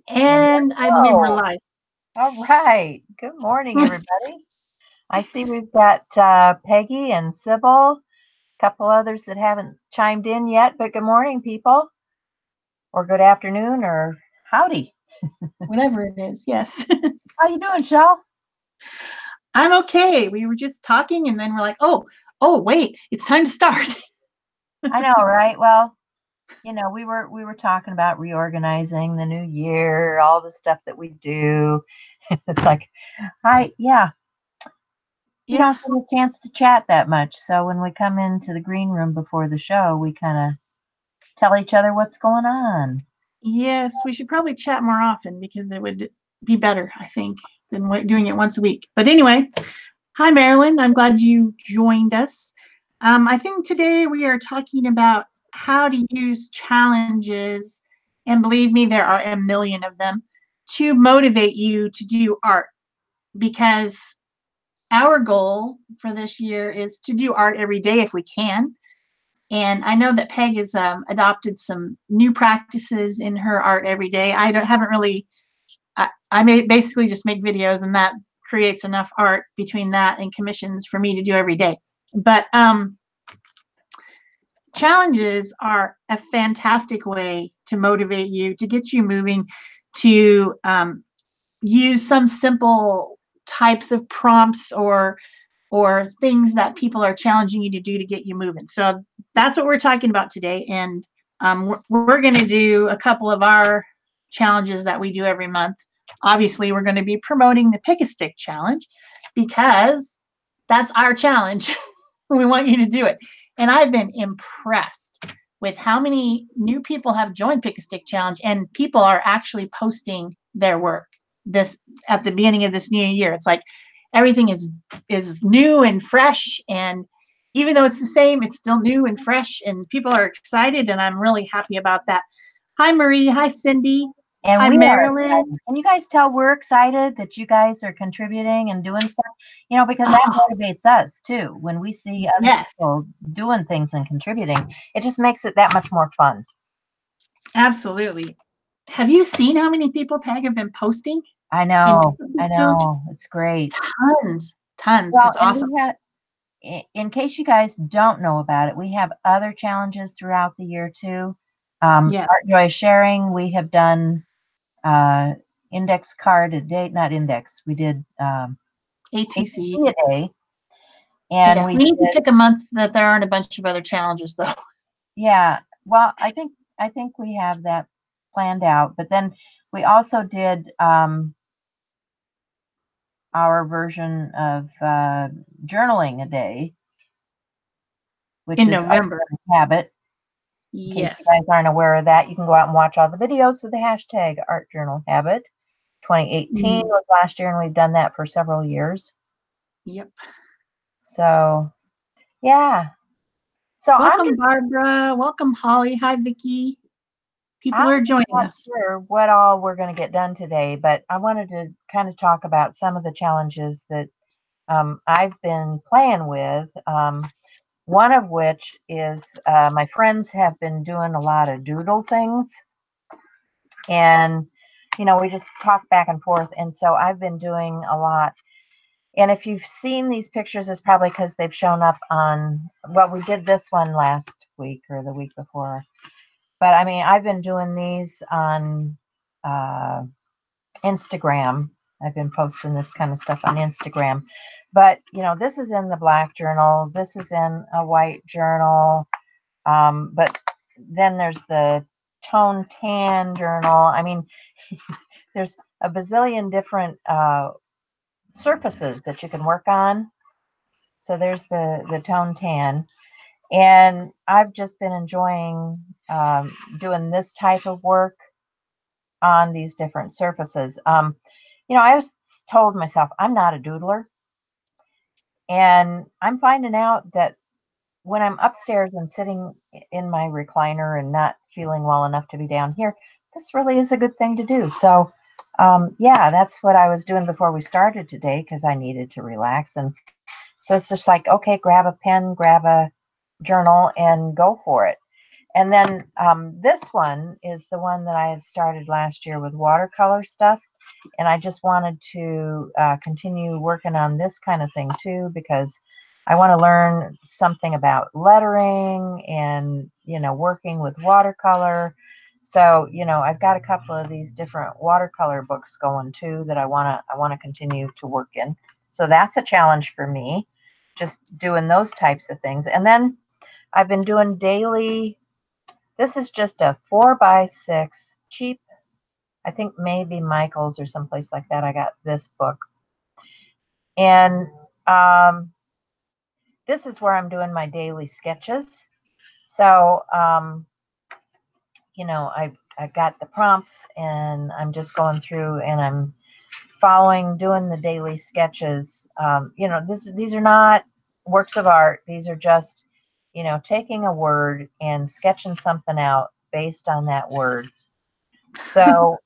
And I believe we're Hello. live. All right. Good morning, everybody. I see we've got Peggy and Sybil, a couple others that haven't chimed in yet, but good morning, people, or good afternoon, or howdy. Whatever it is. Yes. How you doing, Shell? I'm okay. We were just talking and then we're like, oh, wait, it's time to start. I know, right? Well, we were talking about reorganizing the new year, all the stuff that we do. It's like, yeah, you Yep. don't get a chance to chat that much. So when we come into the green room before the show, we kind of tell each other what's going on. Yes, we should probably chat more often because it would be better, I think, than doing it once a week. But anyway, hi, Marilyn. I'm glad you joined us. I think today we are talking about how to use challenges, and believe me, there are a million of them, to motivate you to do art because our goal for this year is to do art every day if we can. And I know that Peg has adopted some new practices in her art every day. Haven't really. I may basically just make videos, and that creates enough art between that and commissions for me to do every day. But challenges are a fantastic way to motivate you, to get you moving, to use some simple types of prompts or things that people are challenging you to do to get you moving. So that's what we're talking about today. And we're going to do a couple of our challenges that we do every month. Obviously, we're going to be promoting the Pick a Stick challenge because that's our challenge. We want you to do it. And I've been impressed with how many new people have joined Pick a Stick challenge, and people are actually posting their work this at the beginning of this new year. It's like everything is new and fresh, and even though it's the same, it's still new and fresh, and people are excited, and I'm really happy about that. Hi, Marie. Hi, Cindy. And Hi, we are Marilyn. excited. Can you guys tell we're excited that you guys are contributing and doing stuff? Because that Oh, motivates us too. When we see other yes, people doing things and contributing, it just makes it that much more fun. absolutely. Have you seen how many people, Peg, have been posting I in know, I challenge? know. It's great. Tons. Well, It's and awesome. we have, in case you guys don't know about it, we have other challenges throughout the year too. Yes. Art Joy Sharing, we have done uh, index card a day, not index. We did ATC. ATC a day, and Yeah. we We need to did, pick a month that there aren't a bunch of other challenges, though. yeah. Well, I think we have that planned out. But then we also did our version of journaling a day, which In is Art November. Journal Habit. In case you Yes. guys aren't aware of that, you can go out and watch all the videos with the hashtag Art Journal Habit. 2018 Mm, was last year, and we've done that for several years. yep. So, yeah. So Welcome, Barbara. Welcome, Holly. Hi, Vicki. People I'm are just joining not us. sure what all we're going to get done today, but I wanted to kind of talk about some of the challenges that I've been playing with. One of which is my friends have been doing a lot of doodle things, and we just talk back and forth. And so I've been doing a lot. And if you've seen these pictures, it's probably because they've shown up on. Well, we did this one last week or the week before. But I mean, I've been doing these on uh, Instagram. I've been posting this kind of stuff on Instagram. But, this is in the black journal. This is in a white journal. But then there's the tone tan journal. I mean, there's a bazillion different surfaces that you can work on. So there's the tone tan. And I've just been enjoying doing this type of work on these different surfaces. I always told myself I'm not a doodler, and I'm finding out that when I'm upstairs and sitting in my recliner and not feeling well enough to be down here, this really is a good thing to do. So, yeah, that's what I was doing before we started today because I needed to relax. And so it's just like, okay, grab a pen, grab a journal, and go for it. And then this one is the one that I had started last year with watercolor stuff. And I just wanted to continue working on this kind of thing too, because I want to learn something about lettering and, you know, working with watercolor. So, you know, I've got a couple of these different watercolor books going too that I want to continue to work in. So that's a challenge for me, just doing those types of things. And then I've been doing daily. This is just a 4x6 cheap. I think maybe Michael's or someplace like that. I got this book. And this is where I'm doing my daily sketches. So, you know, I've got the prompts and I'm just going through and I'm doing the daily sketches. You know, these are not works of art. These are just, you know, taking a word and sketching something out based on that word. So,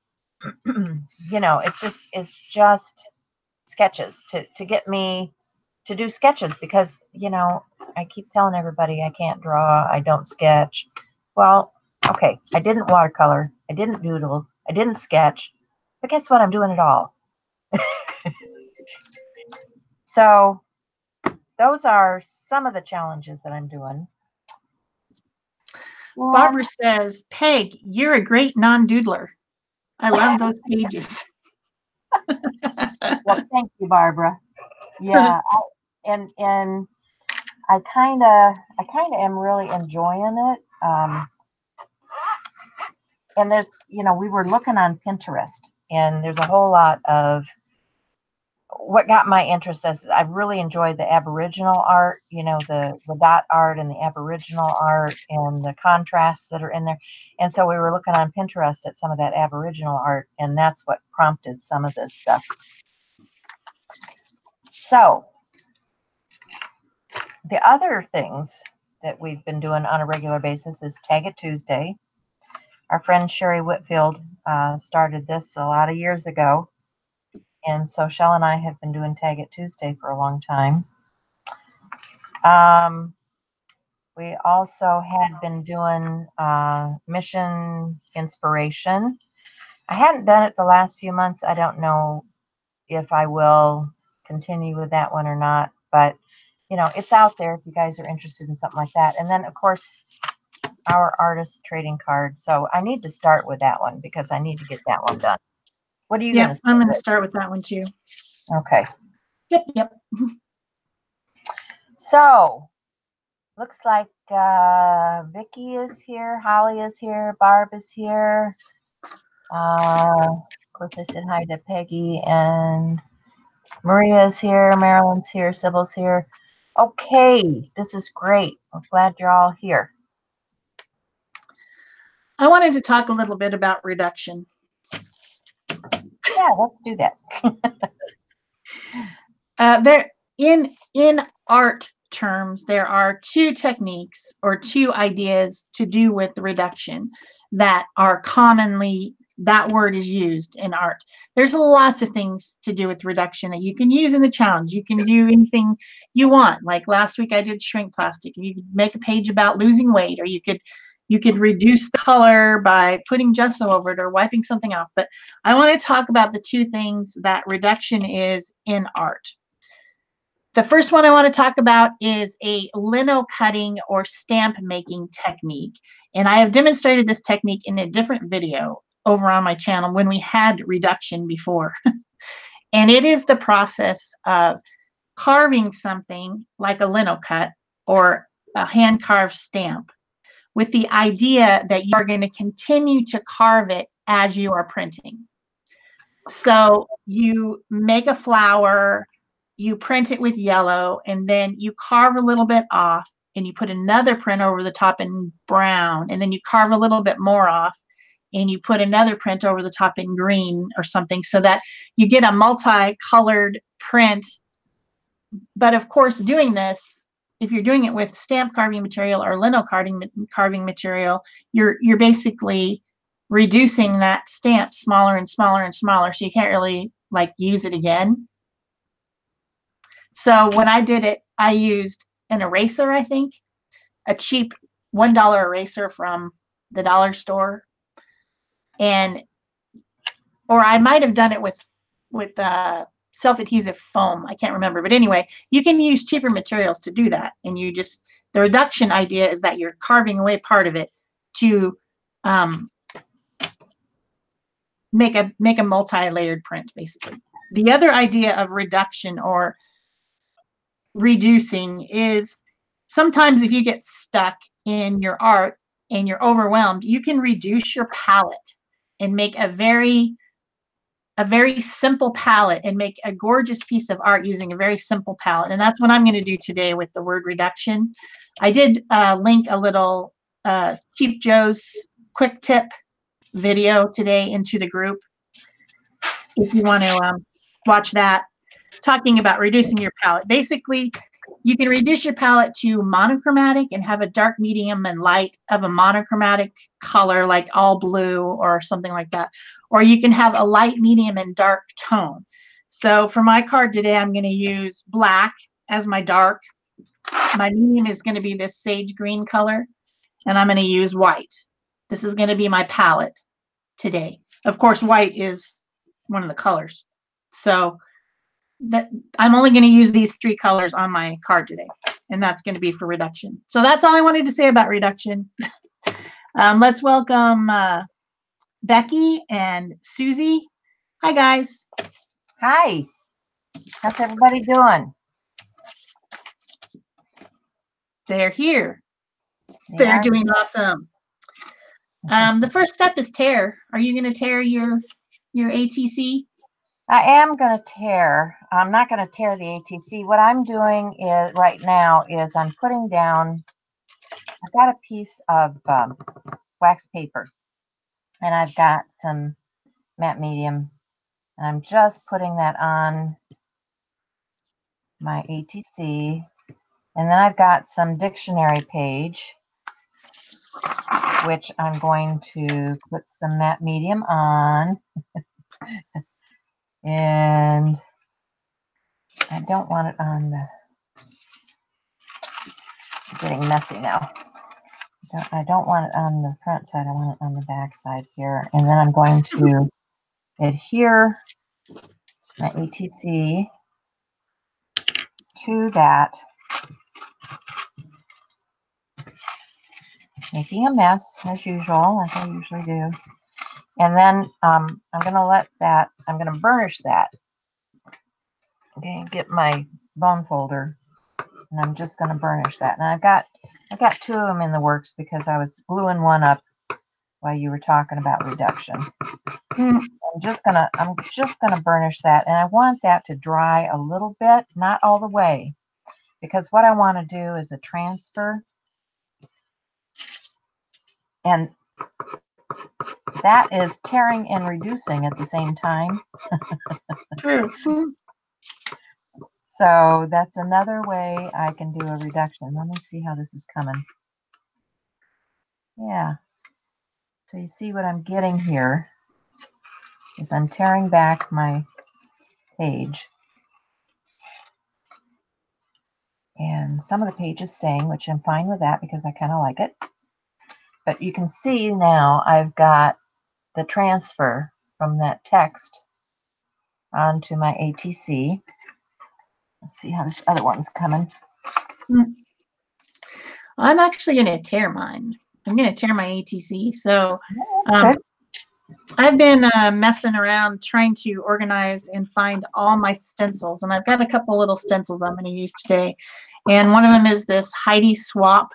you know, it's just sketches to get me to do sketches, because, you know, I keep telling everybody I can't draw, I don't sketch. Well, okay, I didn't watercolor, I didn't doodle, I didn't sketch, but guess what? I'm doing it all. So those are some of the challenges that I'm doing. Barbara says, Peg, you're a great non-doodler. I love those pages. Well, thank you, Barbara. Yeah, and I kind of am really enjoying it. And there's, you know, we were looking on Pinterest, and there's a whole lot of what got my interest is I really enjoyed the Aboriginal art, you know, the dot art and the Aboriginal art and the contrasts that are in there. And so we were looking on Pinterest at some of that Aboriginal art, and that's what prompted some of this stuff. So the other things that we've been doing on a regular basis is Tag It Tuesday. Our friend Sherry Whitfield started this a lot of years ago. And so Shell and I have been doing Tag It Tuesday for a long time. We also had been doing Mission Inspiration. I hadn't done it the last few months. I don't know if I will continue with that one or not, but you know, it's out there if you guys are interested in something like that. And then of course, our artist trading card. So I need to start with that one because I need to get that one done. What are you going to start? I'm going to start with that one too. Okay. Yep. So looks like Vicky is here, Holly is here, Barb is here. Of course, I said hi to Peggy, and Maria is here, Marilyn's here, Sybil's here. Okay, this is great. I'm glad you're all here. I wanted to talk a little bit about reduction. Yeah, let's do that. There, in art terms, there are two techniques or two ideas to do with reduction that are commonly, that word is used in art. There's lots of things to do with reduction that you can use in the challenge. You can do anything you want. Like last week I did shrink plastic. You could make a page about losing weight, or you could reduce the color by putting gesso over it or wiping something off. But I want to talk about the two things that reduction is in art. The first one I want to talk about is a lino cutting or stamp making technique. And I have demonstrated this technique in a different video over on my channel when we had reduction before. And it is the process of carving something like a lino cut or a hand carved stamp, with the idea that you're going to continue to carve it as you are printing. So you make a flower, you print it with yellow, and then you carve a little bit off, and you put another print over the top in brown, and then you carve a little bit more off, and you put another print over the top in green or something, so that you get a multicolored print. But of course, doing this, if you're doing it with stamp carving material or lino carving material, you're basically reducing that stamp smaller and smaller and smaller, so you can't really like use it again. So when I did it, I used an eraser, I think, a cheap $1 eraser from the dollar store, or I might have done it with self-adhesive foam. I can't remember, but anyway, you can use cheaper materials to do that. And the reduction idea is that you're carving away part of it to make a multi-layered print, basically. The other idea of reduction or reducing is sometimes if you get stuck in your art and you're overwhelmed, you can reduce your palette and make a very simple palette and make a gorgeous piece of art using a very simple palette. And that's what I'm going to do today with the word reduction. I did link a little Cheap Joe's quick tip video today into the group if you want to watch that, talking about reducing your palette. Basically, you can reduce your palette to monochromatic and have a dark, medium, and light of a monochromatic color like all blue or something like that. Or you can have a light, medium, and dark tone. So for my card today, I'm going to use black as my dark. My medium is going to be this sage green color, and I'm going to use white. This is going to be my palette today. Of course, white is one of the colors. So that I'm only going to use these 3 colors on my card today, and that's going to be for reduction. So that's all I wanted to say about reduction. Let's welcome Becky and Susie. Hi, guys. Hi. How's everybody doing? They're here. They're doing awesome. The first step is tear. Are you going to tear your ATC? I am going to tear. I'm not going to tear the ATC. What I'm doing is right now is I'm putting down, I've got a piece of wax paper, and I've got some matte medium, and I'm just putting that on my ATC. And then I've got some dictionary page, which I'm going to put some matte medium on. And I don't want it on the, getting messy now. I don't want it on the front side. I want it on the back side here. And then I'm going to adhere my ATC to that, making a mess as usual, like I usually do. And then I'm going to let that, I'm going to burnish that. Okay, get my bone folder, and I'm just going to burnish that. And I've got 2 of them in the works because I was gluing one up while you were talking about reduction. I'm just gonna burnish that, and I want that to dry a little bit, not all the way, because what I want to do is a transfer, and that is tearing and reducing at the same time. True. So that's another way I can do a reduction. Let me see how this is coming. Yeah. So you see what I'm getting here is I'm tearing back my page. And some of the page is staying, which I'm fine with that because I kind of like it. But you can see now I've got the transfer from that text onto my ATC. Let's see how this other one's coming. I'm actually going to tear mine. I'm going to tear my ATC. So I've been messing around trying to organize and find all my stencils. And I've got a couple little stencils I'm going to use today. And one of them is this Heidi Swap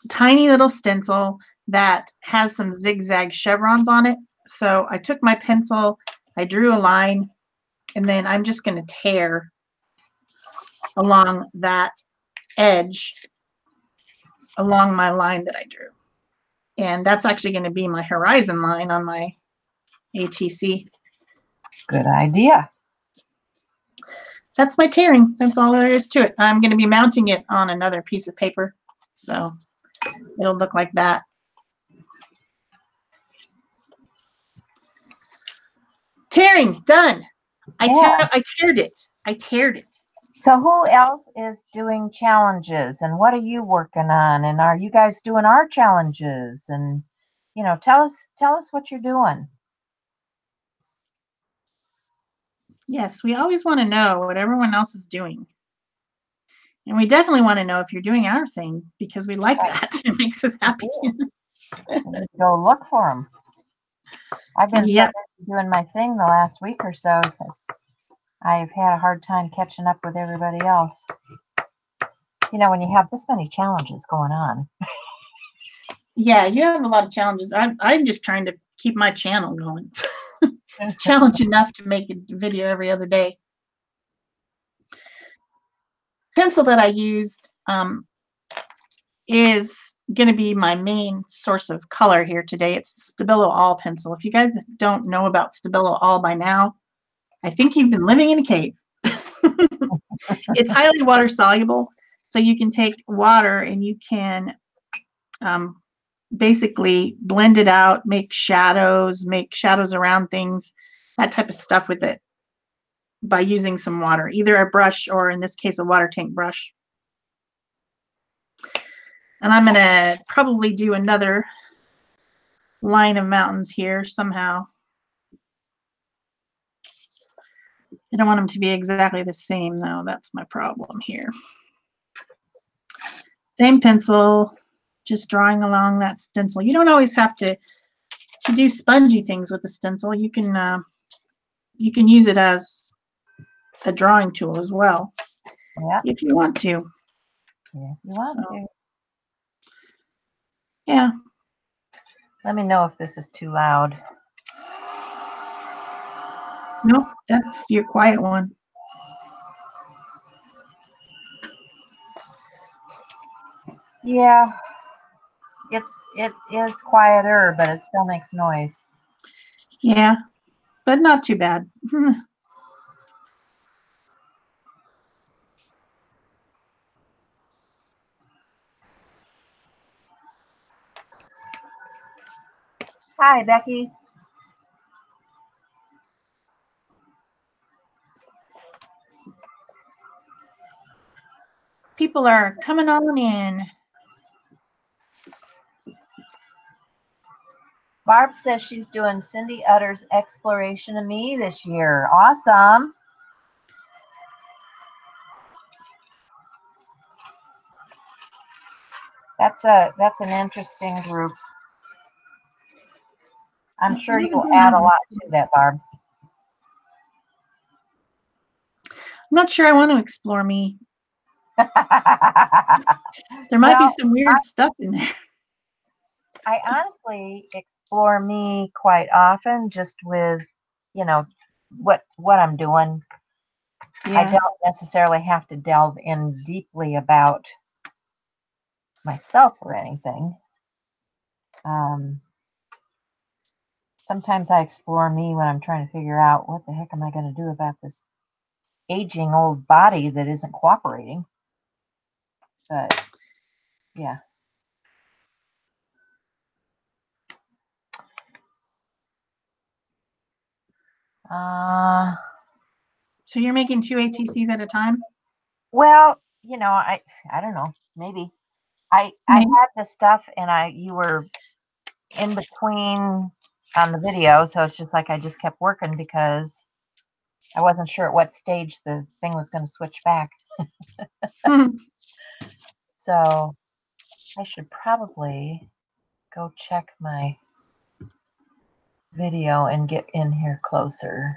tiny little stencil that has some zigzag chevrons on it. So I took my pencil, I drew a line, and then I'm just going to tear along that edge along my line that I drew. And that's actually going to be my horizon line on my ATC. Good idea. That's my tearing. That's all there is to it. I'm going to be mounting it on another piece of paper. So it'll look like that. Tearing, done. I teared it. So who else is doing challenges, and what are you working on? And are you guys doing our challenges? And tell us what you're doing. Yes, we always want to know what everyone else is doing. And we definitely want to know if you're doing our thing because we like Right. that. It makes us happy. Go look for them. I've been so Yep. busy doing my thing the last week or so that I've had a hard time catching up with everybody else. When you have this many challenges going on. Yeah, you have a lot of challenges. I'm just trying to keep my channel going. It's challenge enough to make a video every other day. Pencil that I used is going to be my main source of color here today. It's the Stabilo All pencil. If you guys don't know about Stabilo All by now, I think you've been living in a cave. It's highly water soluble, so you can take water and you can basically blend it out, make shadows around things, that type of stuff with it by using some water, either a brush or in this case a water tank brush. And I'm going to probably do another line of mountains here somehow. I don't want them to be exactly the same though. That's my problem here. Same pencil, just drawing along that stencil. You don't always have to do spongy things with the stencil. You can use it as a drawing tool as well. Yeah. If you want to. Yeah, you want to. Yeah. Let me know if this is too loud. Nope, that's your quiet one. Yeah, it is quieter, but it still makes noise. Yeah, but not too bad. Hi, Becky. People are coming on in. Barb says she's doing Cindy Utter's Exploration of Me this year. Awesome. That's an interesting group. I'm sure you'll add a lot to that, Barb. I'm not sure I want to explore me. There might be some weird stuff in there. I honestly explore me quite often just with, what I'm doing. Yeah. I don't necessarily have to delve in deeply about myself or anything. Sometimes I explore me when I'm trying to figure out what the heck am I going to do about this aging old body that isn't cooperating. But yeah. So you're making 2 ATCs at a time? Well, I don't know. Maybe. I had the stuff and you were in between on the video, so it's just like I just kept working because I wasn't sure at what stage the thing was going to switch back. So I should probably go check my video and get in here closer,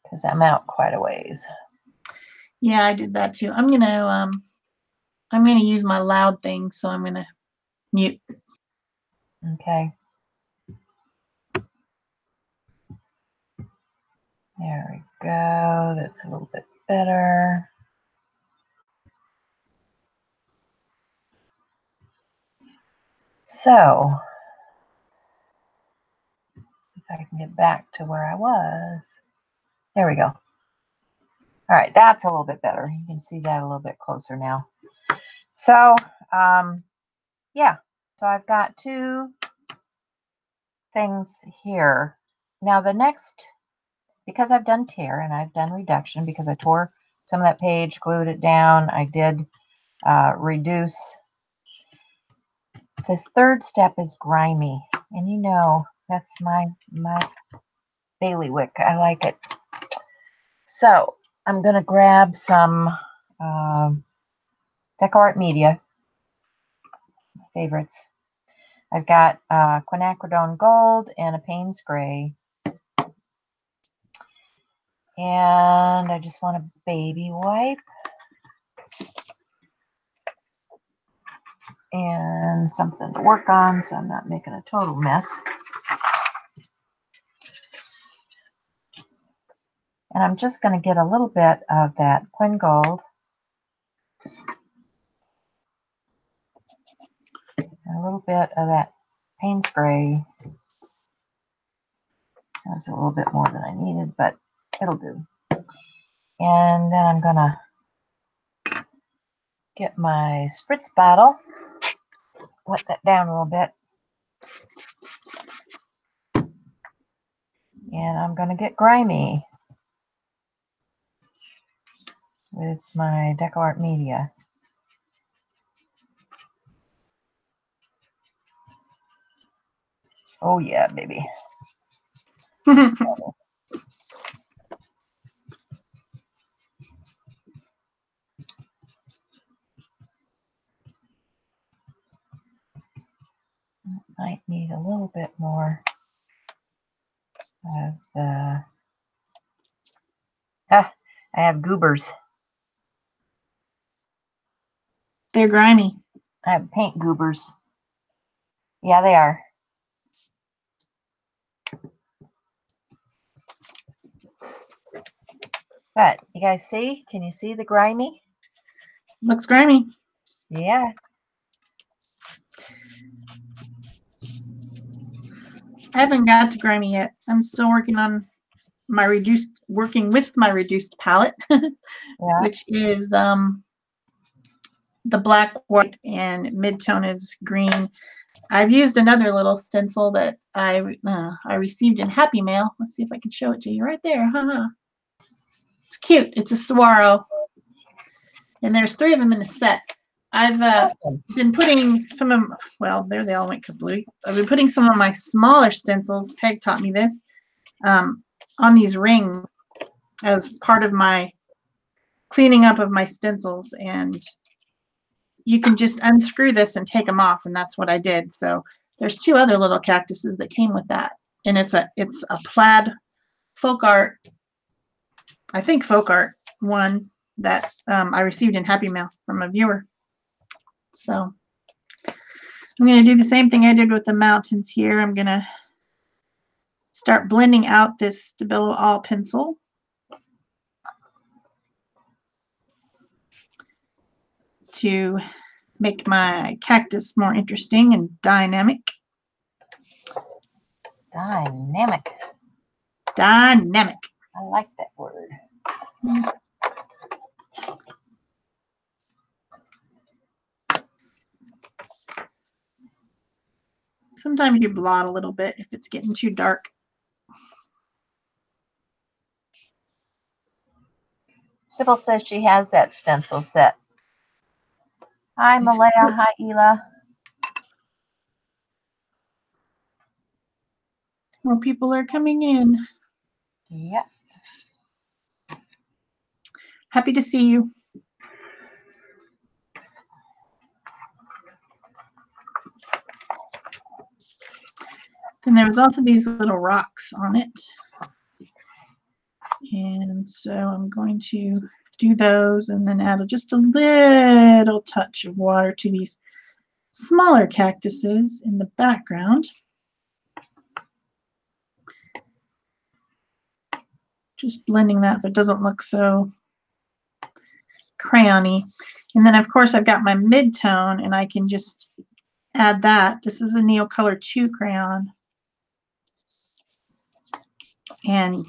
because I'm out quite a ways. Yeah, I did that too. I'm gonna use my loud thing, so I'm gonna mute. Okay. There we go. That's a little bit better. So, if I can get back to where I was. There we go. All right, that's a little bit better. You can see that a little bit closer now. So, yeah. So I've got 2 things here. Now the next because I've done tear and I've done reduction, because I tore some of that page, glued it down, I did reduce. This third step is grimy, and you know that's my bailiwick. I like it. So I'm gonna grab some DecoArt Media favorites. I've got quinacridone gold and a Payne's gray, and I just want a baby wipe and something to work on so I'm not making a total mess. And I'm just going to get a little bit of that Quin Gold and a little bit of that Payne's Gray. That's a little bit more than I needed, but it'll do. And then I'm going to get my spritz bottle, wet that down a little bit. And I'm going to get grimy with my DecoArt Media. Oh yeah, baby. Might need a little bit more of the... I have goobers. They're grimy. I have paint goobers. Yeah, they are. But you guys see? Can you see the grimy? Looks grimy. Yeah. I haven't got to grimy yet. I'm still working on my working with my reduced palette, Yeah. which is the black, white, and mid-tone is green. I've used another little stencil that I received in Happy Mail. Let's see if I can show it to you right there. It's cute. It's a Saguaro, and there's 3 of them in a set. I've been putting some of, well, there they all went kablooey. I've been putting some of my smaller stencils, Peg taught me this, on these rings as part of my cleaning up of my stencils. And you can just unscrew this and take them off, and that's what I did. So there's 2 other little cactuses that came with that, and it's a plaid folk art, I think folk art one that I received in Happy Mail from a viewer. So I'm going to do the same thing I did with the mountains here. I'm going to start blending out this Stabilo All pencil. To make my cactus more interesting and dynamic. Dynamic. Dynamic. I like that word. Sometimes you blot a little bit if it's getting too dark. Sybil says she has that stencil set. Hi, Malaya. Hi, Ela. More people are coming in. Yep. Happy to see you. And there was also these little rocks on it. And so I'm going to do those and then add just a little touch of water to these smaller cactuses in the background. Just blending that so it doesn't look so crayon-y. And then of course I've got my mid-tone, and I can just add that. This is a Neocolor 2 crayon. And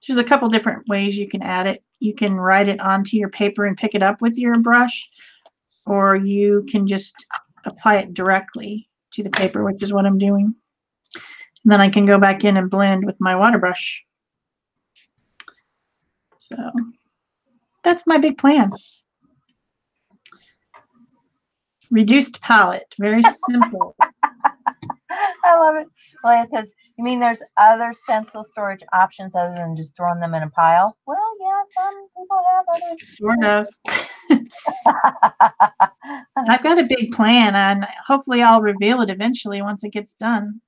there's a couple different ways you can add it. You can write it onto your paper and pick it up with your brush, or you can just apply it directly to the paper, which is what I'm doing. And then I can go back in and blend with my water brush. So that's my big plan. Reduced palette, very simple. I love it. Well, it says, you mean there's other stencil storage options other than just throwing them in a pile? Well, yeah, some people have others. Sort of. I've got a big plan, and hopefully I'll reveal it eventually once it gets done.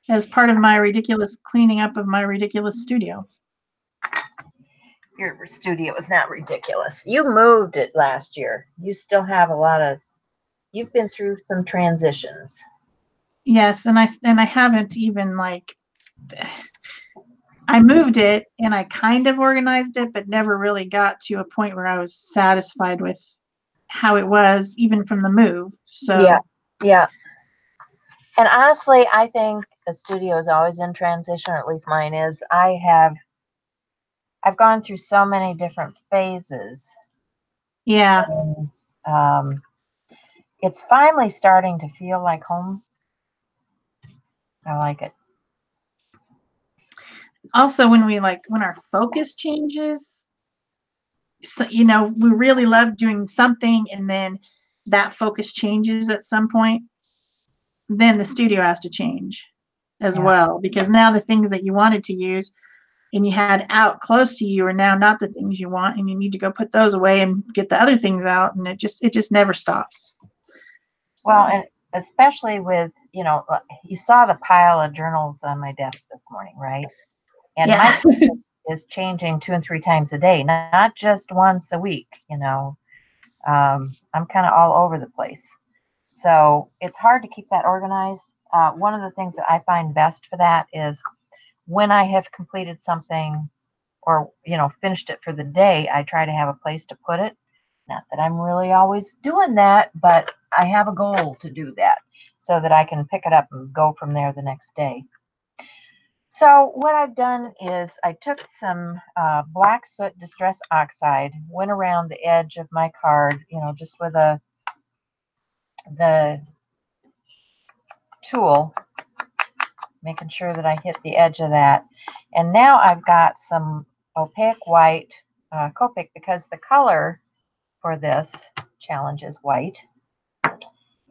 As part of my ridiculous cleaning up of my ridiculous studio. Your studio is not ridiculous. You moved it last year. You still have a lot of, you've been through some transitions. Yes, and I haven't even like, I moved it and I kind of organized it, but never really got to a point where I was satisfied with how it was, even from the move. So yeah. And honestly, I think a studio is always in transition, at least mine is. I've gone through so many different phases. Yeah. And, it's finally starting to feel like home. I like it. Also, when our focus changes, so, you know, we really love doing something and then that focus changes at some point, then the studio has to change as well, because now the things that you wanted to use and you had out close to you are now not the things you want, and you need to go put those away and get the other things out, and it just never stops. So. Well, and especially with, you know, you saw the pile of journals on my desk this morning, right? And my is changing 2 and 3 times a day, not just once a week, you know. I'm kind of all over the place. So it's hard to keep that organized. One of the things that I find best for that is when I have completed something or, you know, finished it for the day, I try to have a place to put it. Not that I'm really always doing that, but I have a goal to do that so that I can pick it up and go from there the next day. So what I've done is I took some black soot distress oxide, went around the edge of my card, you know, just with the tool, making sure that I hit the edge of that. And now I've got some opaque white Copic, because the color for this challenge is white.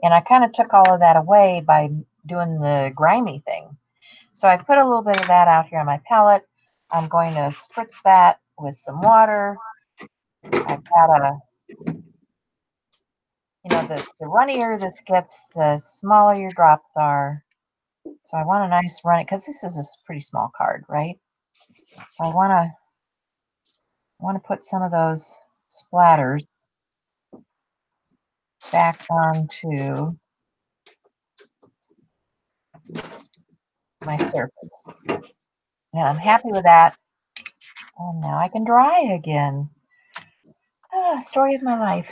And I kind of took all of that away by doing the grimy thing. So I put a little bit of that out here on my palette. I'm going to spritz that with some water. I've got you know, the runnier this gets, the smaller your drops are. So I want a nice runny, because this is a pretty small card, right? So I want to put some of those splatters back onto my surface. And I'm happy with that. And now I can dry again. Story of my life.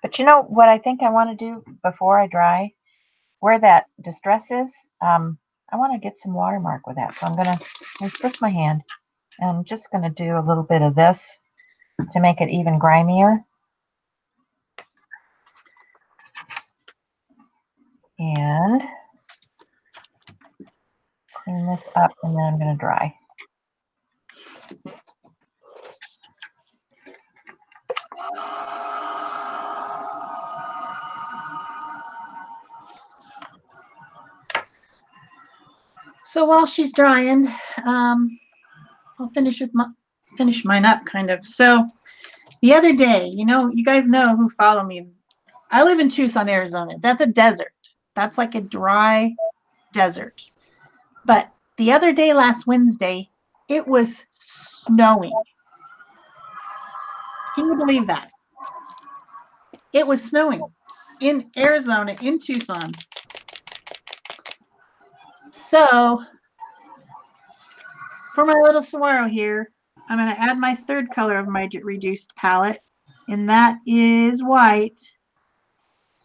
But you know what I think I want to do before I dry? Where that distress is, I want to get some watermark with that. So I'm going to spritz my hand. And I'm just going to do a little bit of this to make it even grimier. And clean this up, and then I'm going to dry. So while she's drying, I'll finish mine up kind of. So the other day, you know, you guys know who follow me. I live in Tucson, Arizona. That's a desert. That's like a dry desert. But the other day, last Wednesday, it was snowing. Can you believe that? It was snowing in Arizona, in Tucson. So for my little saguaro here, I'm going to add my third color of my reduced palette, and that is white.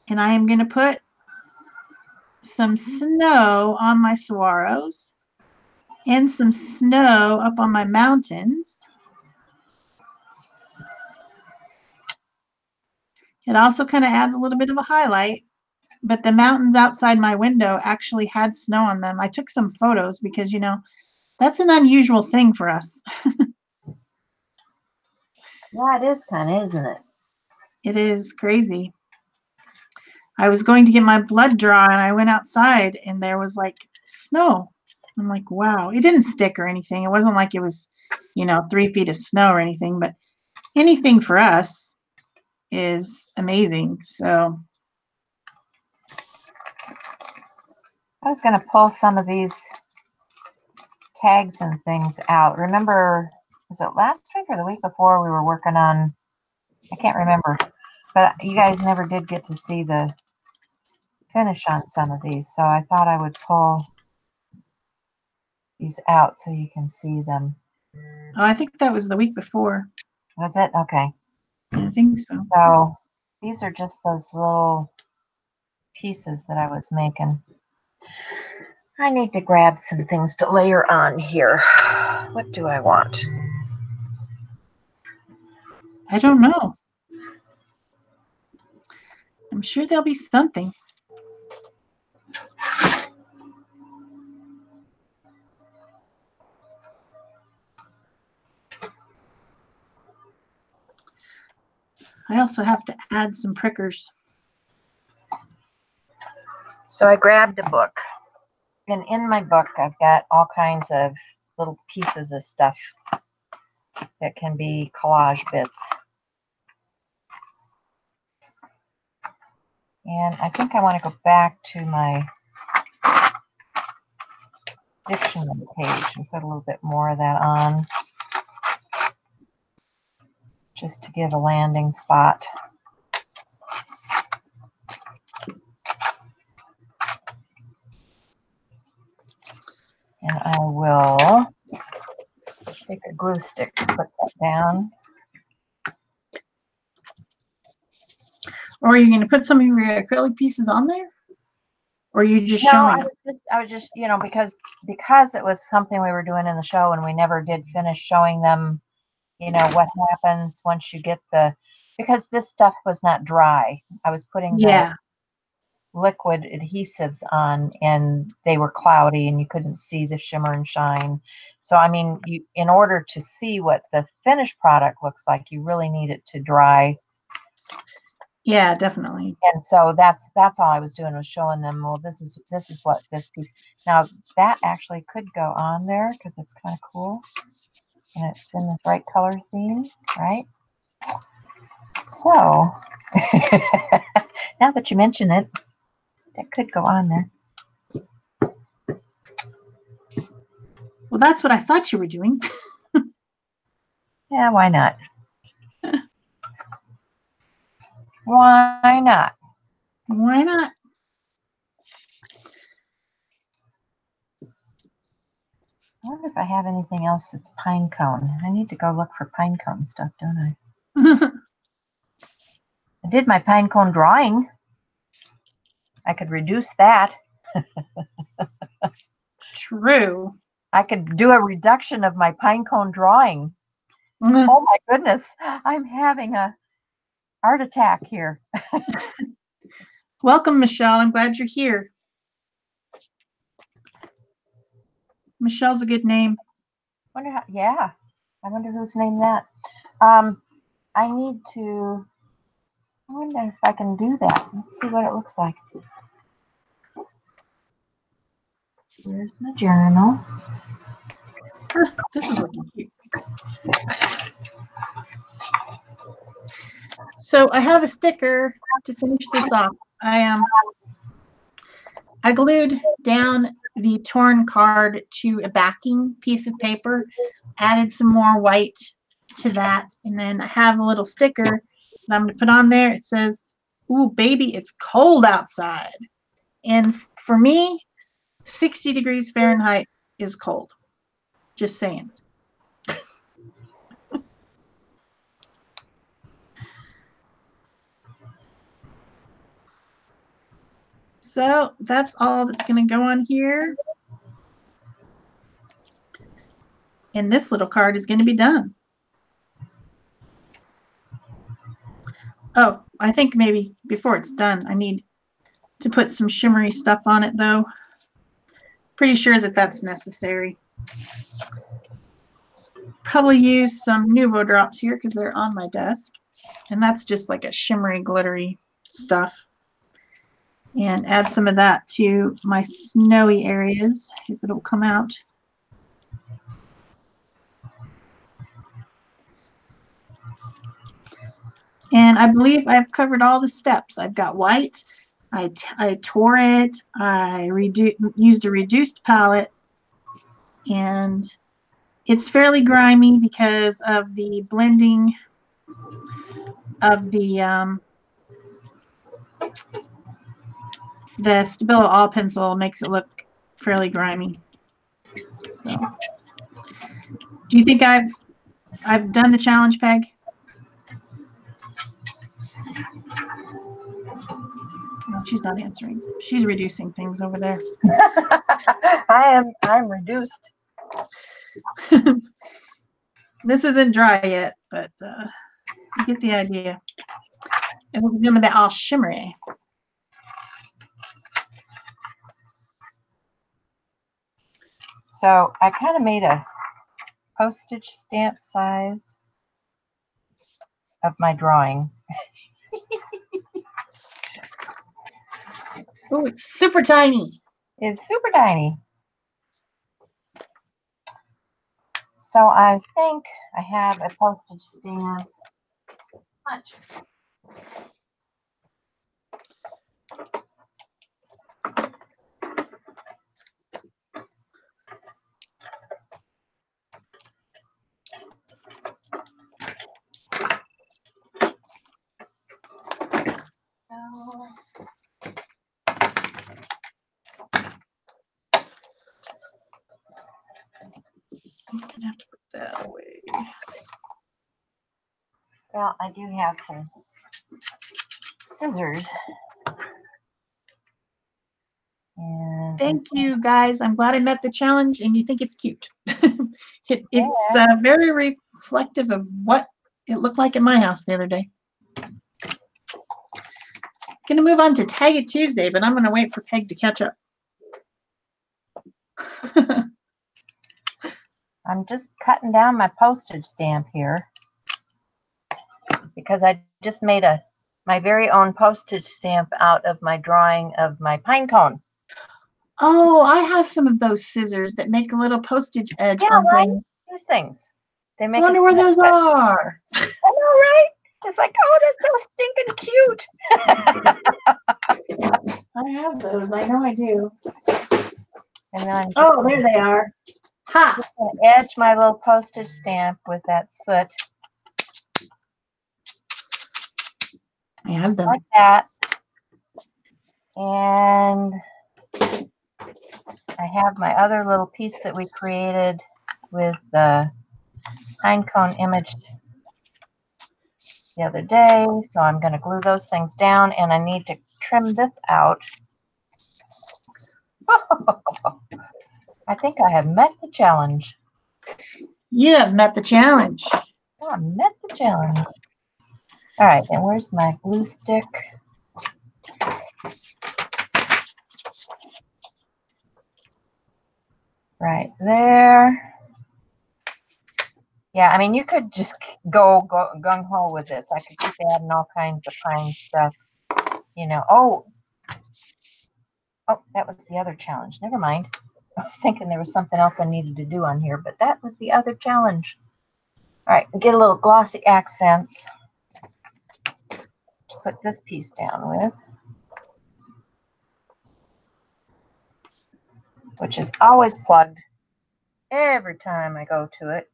And I am going to put some snow on my saguaros and some snow up on my mountains. It also kind of adds a little bit of a highlight, but the mountains outside my window actually had snow on them. I took some photos because, you know, That's an unusual thing for us. Yeah, it is kind of, isn't it? It is crazy. I was going to get my blood draw and I went outside and there was like snow. I'm like, wow. It didn't stick or anything. It wasn't like it was, 3 feet of snow or anything, but anything for us is amazing. So I was going to pull some of these tags and things out. Remember, was it last week or the week before we were working on, I can't remember, but you guys never did get to see the finish on some of these, so I thought I would pull these out so you can see them. oh, I think that was the week before. Was it? Okay. I think so. So these are just those little pieces that I was making. I need to grab some things to layer on here. What do I want? I don't know. I'm sure there'll be something. I also have to add some prickers. So I grabbed a book, and in my book I've got all kinds of little pieces of stuff that can be collage bits. And I think I want to go back to my dictionary page and put a little bit more of that on, just to give a landing spot. And I will take a glue stick to put that down. Or are you going to put some of your acrylic pieces on there? Or are you just showing? I was just, because it was something we were doing in the show and we never did finish showing them, what happens once you get because this stuff was not dry. I was putting the liquid adhesives on and they were cloudy and you couldn't see the shimmer and shine. So, I mean, in order to see what the finished product looks like, you really need it to dry. Yeah, definitely. And so that's all I was doing, was showing them, well, this is what this piece. Now that actually could go on there because it's kind of cool and it's in the bright color theme, right? So now that you mention it, that could go on there. Well, that's what I thought you were doing. Yeah, why not? Why not? Why not? I wonder if I have anything else that's pine cone. I need to go look for pine cone stuff, don't I? I did my pine cone drawing. I could reduce that. True. I could do a reduction of my pine cone drawing. Oh my goodness, I'm having a heart attack here. Welcome, Michelle. I'm glad you're here. Michelle's a good name. Yeah, I wonder who's named that. I wonder if I can do that. Let's see what it looks like. Where's my journal? This is looking cute. So I have a sticker to finish this off. I glued down the torn card to a backing piece of paper, added some more white to that, and then I have a little sticker that I'm going to put on there. It says, "Ooh, baby, it's cold outside." And for me, 60 degrees Fahrenheit is cold. Just saying. So that's all that's going to go on here. And this little card is going to be done. Oh, I think maybe before it's done, I need to put some shimmery stuff on it, though. Pretty sure that that's necessary. Probably use some Nuvo drops here because they're on my desk. And that's just like a shimmery, glittery stuff. And add some of that to my snowy areas if it'll come out. And I believe I've covered all the steps. I've got white. I tore it. I used a reduced palette. And it's fairly grimy because of the blending of the Stabilo All pencil makes it look fairly grimy. So, do you think I've done the challenge, Peg? No, she's not answering. She's reducing things over there. I'm reduced. This isn't dry yet, but you get the idea. And it's going to be all shimmery. So I kind of made a postage stamp size of my drawing. Oh, it's super tiny. It's super tiny. So I think I have a postage stamp. Punch. I'm gonna have to put that away. Well, I do have some scissors. And thank you, guys. I'm glad I met the challenge, and you think it's cute. It's very reflective of what it looked like in my house the other day. Gonna move on to Tag It Tuesday, but I'm gonna wait for Peg to catch up. I'm just cutting down my postage stamp here because I just made my very own postage stamp out of my drawing of my pine cone. Oh, I have some of those scissors that make a little postage edge on things. These things. They make. I wonder where those are. I know, right? It's like, oh, that's so stinking cute. I have those. I know I do. And then I'm just there they are. Ha! Just gonna edge my little postage stamp with that soot. I have them. Like that. And I have my other little piece that we created with the pine cone image the other day. So I'm going to glue those things down, and I need to trim this out. I think I have met the challenge. You have met the challenge. I met the challenge. All right, and where's my glue stick? Right there. Yeah, I mean, you could just go gung-ho with this. I could keep adding all kinds of pine stuff, you know. Oh, that was the other challenge. Never mind. I was thinking there was something else I needed to do on here, but that was the other challenge. All right, get a little glossy accents to put this piece down with, which is always plugged every time I go to it.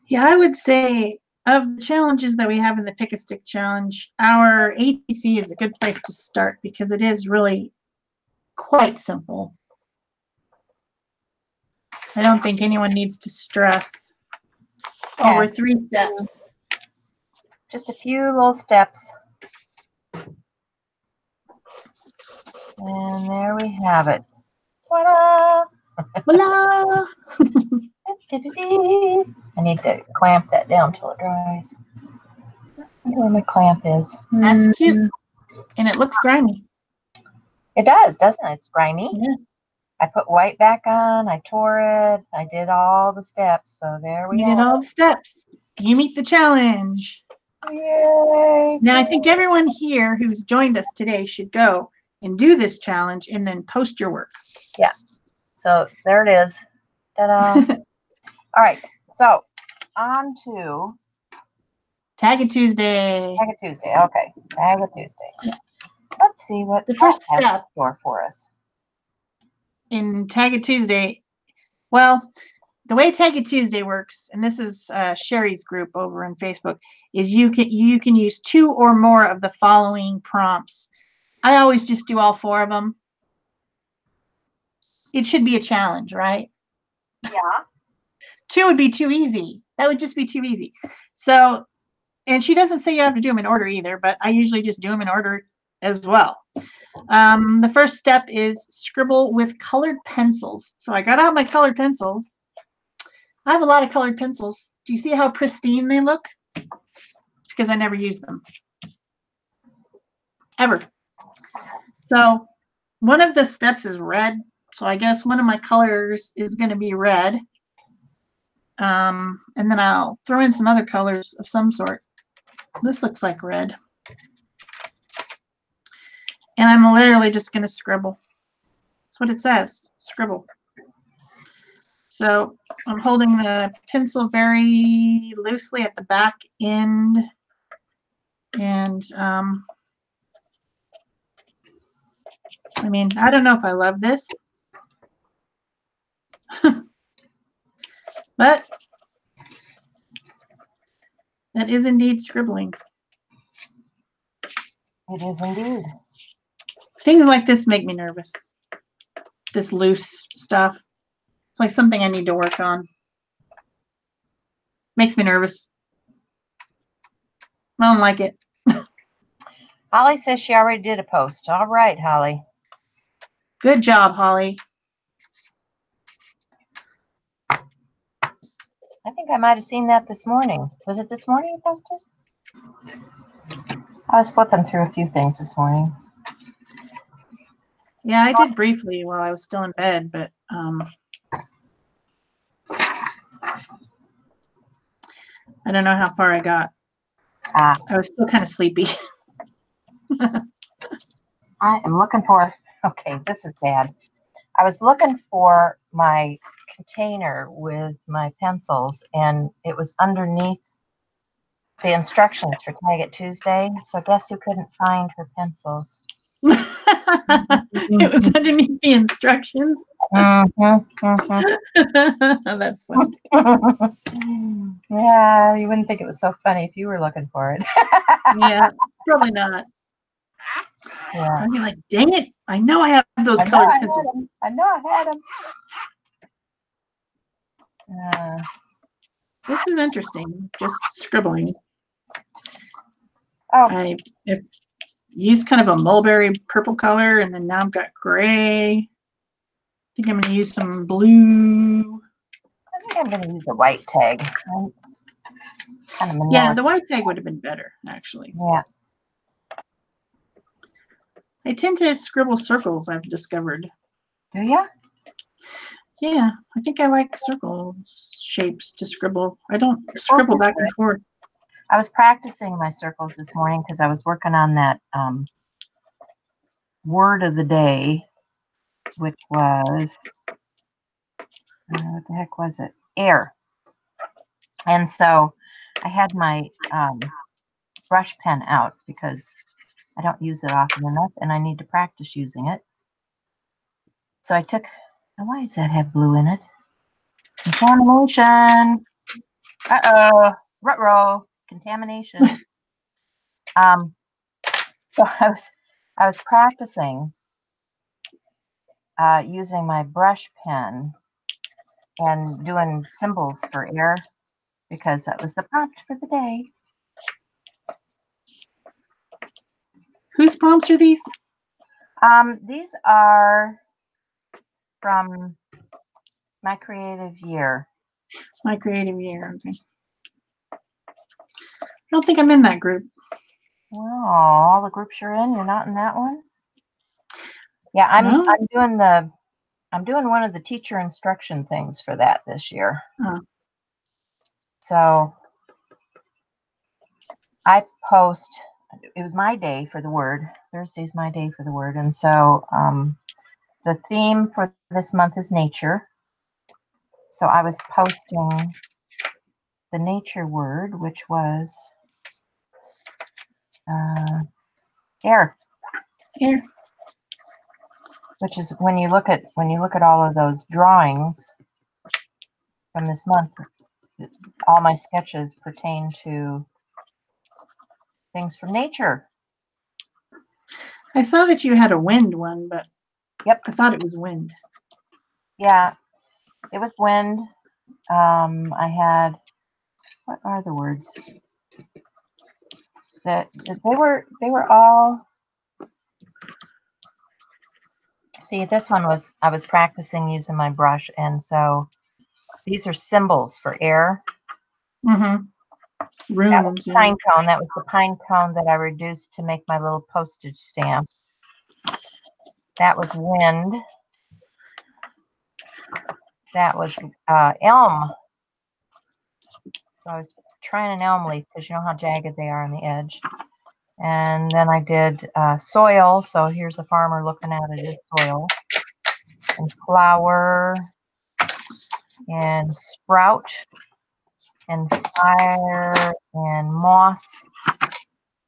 Yeah, I would say of the challenges that we have in the Pick a Stick Challenge, our ATC is a good place to start because it is really quite simple. I don't think anyone needs to stress over 3 steps. Just a few little steps. And there we have it. Ta-da! Voila! I need to clamp that down till it dries. I wonder where my clamp is. That's cute. And it looks grimy. It does, doesn't it? It's grimy. Yeah. I put white back on, I tore it, I did all the steps. So there we You did are. all the steps. You meet the challenge. Yay! Now, I think everyone here who's joined us today should go and do this challenge and then post your work. Yeah. So there it is. Ta-da. All right. So on to Tag It Tuesday. Tag It Tuesday. Okay. Tag It Tuesday. Let's see what The first that has in step store for us. in Tag It Tuesday, well, the way Tag It Tuesday works, and this is Sherry's group over on Facebook, is you can use 2 or more of the following prompts. I always just do all 4 of them. It should be a challenge, right? Yeah. 2 would be too easy. That would just be too easy. So, and she doesn't say you have to do them in order either, but I usually just do them in order as well. The first step is scribble with colored pencils. So I got out my colored pencils. I have a lot of colored pencils. Do you see how pristine they look? Because I never use them. Ever. So one of the steps is red. So I guess one of my colors is going to be red. And then I'll throw in some other colors of some sort. This looks like red. And I'm literally just going to scribble. That's what it says, scribble. So I'm holding the pencil very loosely at the back end. And I mean, I don't know if I love this. But that is indeed scribbling. It is indeed. Things like this make me nervous. This loose stuff. It's like something I need to work on. Makes me nervous. I don't like it. Holly says she already did a post. All right, Holly. Good job, Holly. I think I might have seen that this morning. Was it this morning you posted? I was flipping through a few things this morning. Yeah, I did briefly while I was still in bed, but I don't know how far I got. I was still kind of sleepy. I am looking for, okay, this is bad. I was looking for my container with my pencils, and it was underneath the instructions for Tag It Tuesday. So guess who couldn't find her pencils? It was underneath the instructions. That's funny. Yeah, you wouldn't think it was so funny if you were looking for it. Yeah, probably not. Yeah. I'd be like, dang it, I know I have those colored pencils. I know I had them. This is interesting, just scribbling. Oh. I used kind of a mulberry purple color, and then now I've got gray. I think I'm going to use some blue. I think I'm going to use a white tag. Kind of yeah, the white tag would have been better, actually. Yeah. I tend to scribble circles, I've discovered. Do you? Yeah, I think I like circle shapes to scribble. I don't scribble back and forth. I was practicing my circles this morning because I was working on that word of the day, which was, what the heck was it? Air. And so I had my brush pen out because I don't use it often enough, and I need to practice using it. So I took, now why does that have blue in it? Contamination. Uh-oh. Ruh-roh. Contamination. So I was practicing using my brush pen and doing symbols for air because that was the prompt for the day. Whose prompts are these? These are from My Creative Year. My Creative Year, okay. I don't think I'm in that group. Well, all the groups you're in, you're not in that one? Yeah, I'm doing the I'm doing one of the teacher instruction things for that this year. Oh. So I post, it was my day for the word. Thursday's my day for the word. And so the theme for this month is nature. So I was posting the nature word, which was air. Here. Which is when you look at all of those drawings from this month, all my sketches pertain to things from nature. I saw that you had a wind one, but Yep. I thought it was wind. Yeah, it was wind. I had, what are the words? That they were all. See, this one was, I was practicing using my brush, and so these are symbols for air. Mm-hmm. That was Rooms. pine cone. That was the pine cone that I reduced to make my little postage stamp. That was wind. That was elm. So I was trying an elm leaf because you know how jagged they are on the edge. And then I did soil. So here's a farmer looking at it as soil. And flower. And sprout. And fire. And moss.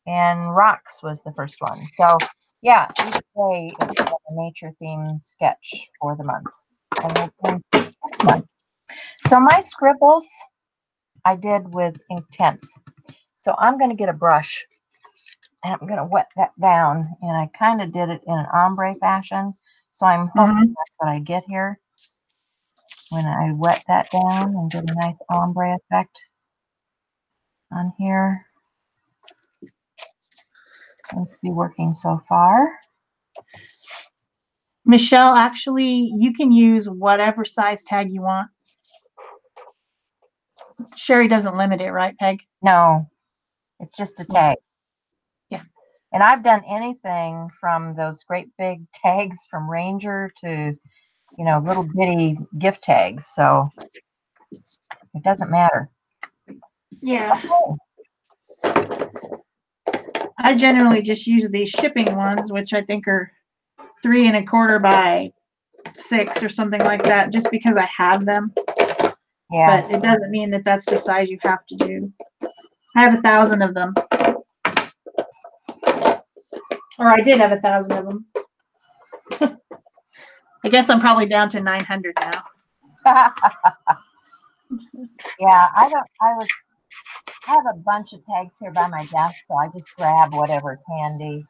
And rocks was the first one. So yeah, each day is a nature themed sketch for the month. And we'll do next month. So my scribbles I did with Inktense. So I'm going to get a brush and I'm going to wet that down. And I kind of did it in an ombre fashion. So I'm hoping that's what I get here when I wet that down and get a nice ombre effect on here. Seems to be working so far. Michelle, actually, you can use whatever size tag you want. Sherry doesn't limit it, right, Peg? No, it's just a tag. Yeah. And I've done anything from those great big tags from Ranger to, you know, little bitty gift tags. So it doesn't matter. Yeah. Okay. I generally just use these shipping ones, which I think are 3 1/4 by 6 or something like that, just because I have them. Yeah. But it doesn't mean that that's the size you have to do. I have 1,000 of them. Or I did have 1,000 of them. I guess I'm probably down to 900 now. Yeah, I have a bunch of tags here by my desk, so I just grab whatever's handy.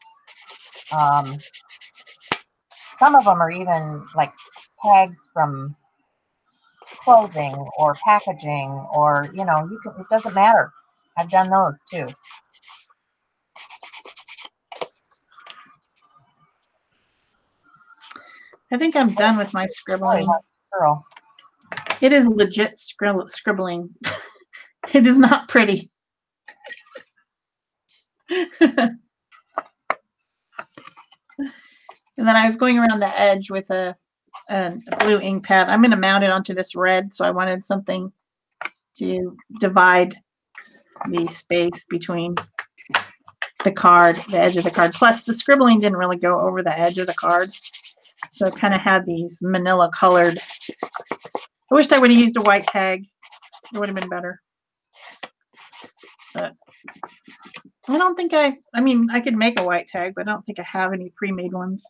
Some of them are even like tags from clothing or packaging, or you know, you can, it doesn't matter. I've done those too. I think I'm done with my scribbling. Girl. It is legit scribbling. It is not pretty. And then I was going around the edge with a blue ink pad. I'm going to mount it onto this red, so I wanted something to divide the space between the card, the edge of the card. Plus, the scribbling didn't really go over the edge of the card, so it kind of had these manila colored. I wished I would have used a white tag. It would have been better. But I don't think I mean, I could make a white tag, but I don't think I have any pre-made ones.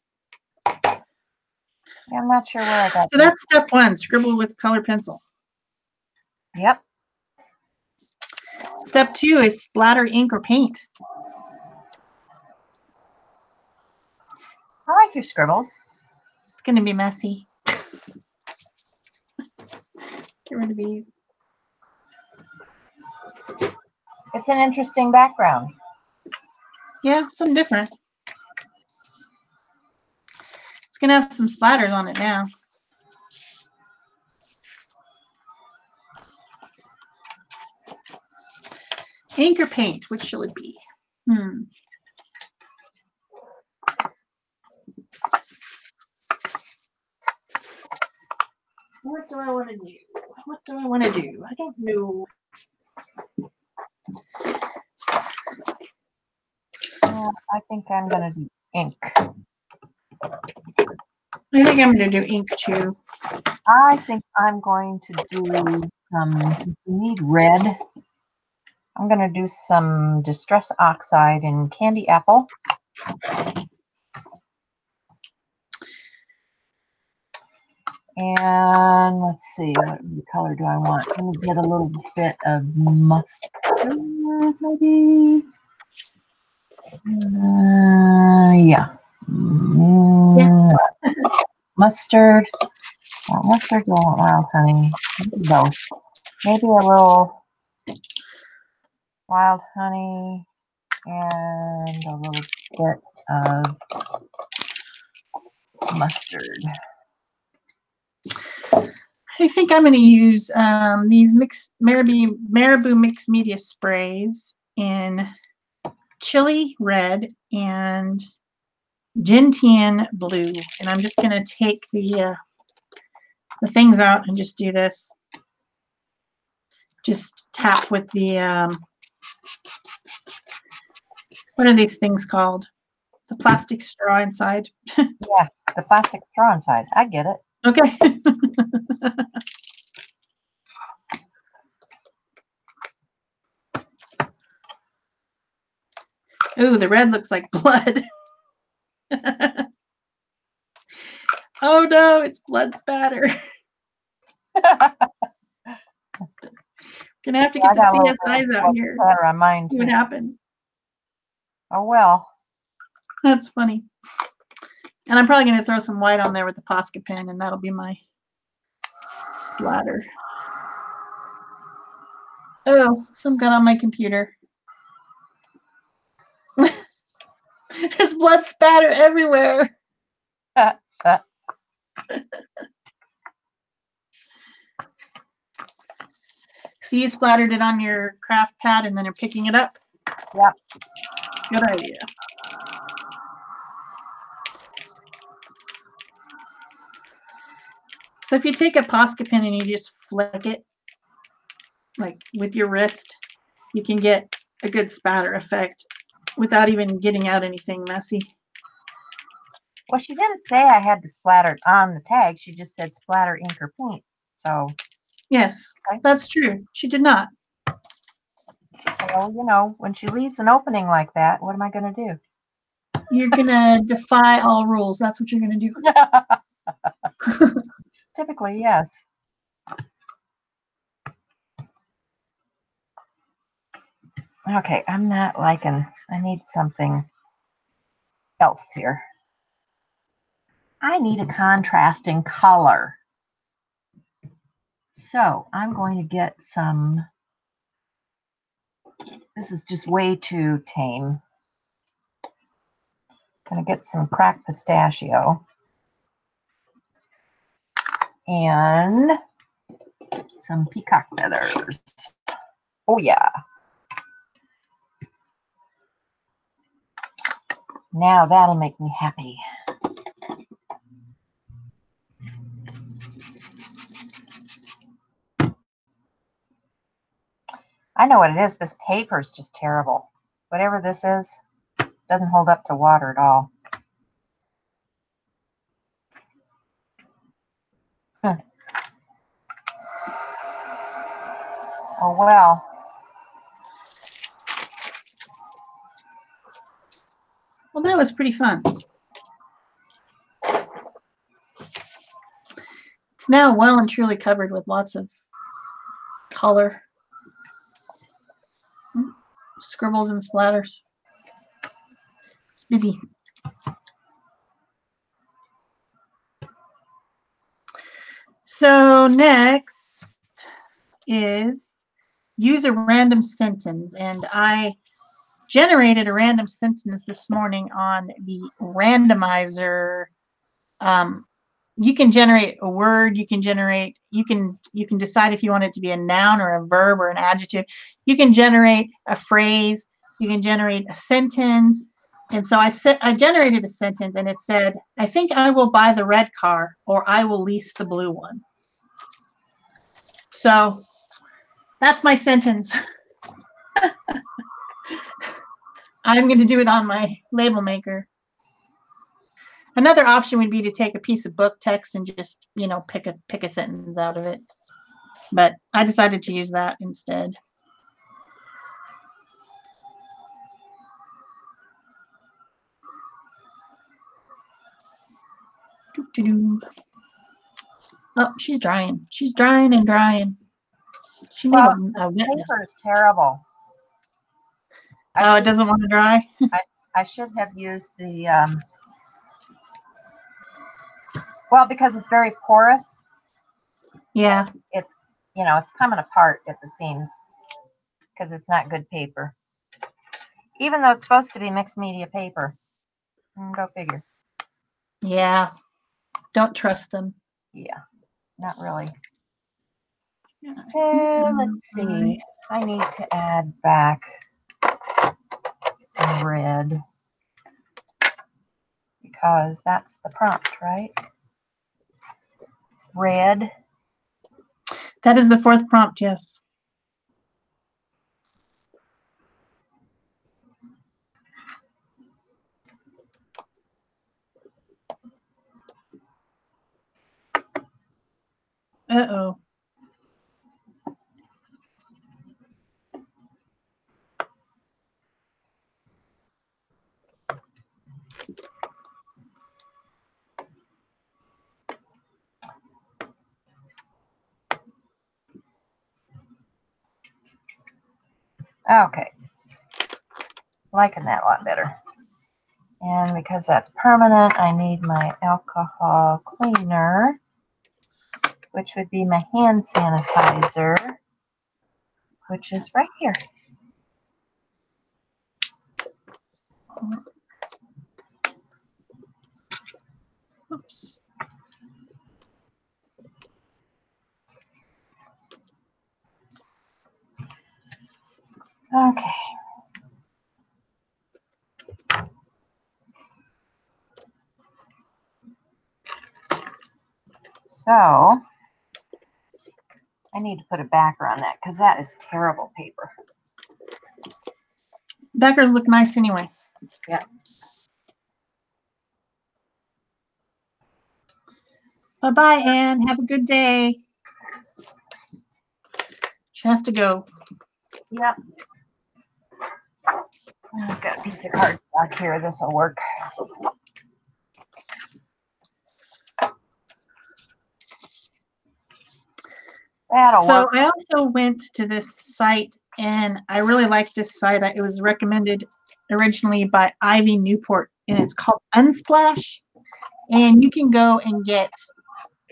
Yeah, I'm not sure where I got. So that's step 1, scribble with color pencil. Yep. Step 2 is splatter ink or paint. I like your scribbles. It's going to be messy. Get rid of these. It's an interesting background. Yeah, something different. It's going to have some splatters on it now. Ink or paint, which shall it be? What do I want to do? What do I want to do? I don't know. I think I'm going to do ink. I think I'm going to do ink too. I think I'm going to do some, you need red. I'm going to do some Distress Oxide in Candy Apple. And let's see, what color do I want? Let me get a little bit of mustard, maybe. Yeah. Mustard. Mustard, wild honey. Maybe both. Maybe a little wild honey and a little bit of mustard. I think I'm going to use these Marabou mixed media sprays in chili red and gentian blue, and I'm just going to take the things out and just do this. Just tap with the what are these things called? The plastic straw inside. Yeah, the plastic straw inside. I get it. Okay. Ooh, the red looks like blood. Oh no, it's blood spatter. Gonna have to get the CSIs out here. On mine too. What happened? Oh well. That's funny. And I'm probably gonna throw some white on there with the Posca pen, and that'll be my splatter. Oh, some got on my computer. There's blood spatter everywhere. So you splattered it on your craft pad and then you're picking it up? Yep. Good idea. So if you take a Posca pen and you just flick it, like with your wrist, you can get a good spatter effect without even getting out anything messy. Well, she didn't say I had to splatter it on the tag. She just said splatter ink or paint. So. Yes, okay. That's true. She did not. Well, you know, when she leaves an opening like that, what am I going to do? You're going to defy all rules. That's what you're going to do. Typically, yes. Okay, I'm not liking, I need something else here. I need a contrasting color. So I'm going to get some, this is just way too tame. Gonna get some cracked pistachio. And some peacock feathers. Oh yeah. Now that'll make me happy. I know what it is. This paper is just terrible. Whatever this is, doesn't hold up to water at all. Oh well. Well, that was pretty fun. It's now well and truly covered with lots of color. Scribbles and splatters. It's busy. So next is use a random sentence, and I generated a random sentence this morning on the randomizer. You can generate a word, you can decide if you want it to be a noun or a verb or an adjective. You can generate a phrase, you can generate a sentence. And so I generated a sentence and it said, I think I will buy the red car or I will lease the blue one. So that's my sentence. I'm going to do it on my label maker. Another option would be to take a piece of book text and just, you know, pick a sentence out of it. But I decided to use that instead. Oh, she's drying. She's drying and drying. She made a wetness. Paper is terrible. Oh, it doesn't want to dry? I should have used the, well, because it's very porous. Yeah. It's, you know, it's coming apart at the seams because it's not good paper. Even though it's supposed to be mixed media paper. Go figure. Yeah. Don't trust them. Yeah, not really. So let's see. I need to add back some red because that's the prompt, right? It's red. That is the fourth prompt, yes. Uh-oh. Okay. Liking that a lot better. And because that's permanent, I need my alcohol cleaner, which would be my hand sanitizer, which is right here. Oops. Okay. So I need to put a backer on that because that is terrible paper. Backers look nice anyway. Yeah. Bye-bye, Anne. Have a good day. She has to go. Yeah. I've got a piece of cardstock here. This will work. That'll work. So I also went to this site, and I really like this site. It was recommended originally by Ivy Newport, and it's called Unsplash. And you can go and get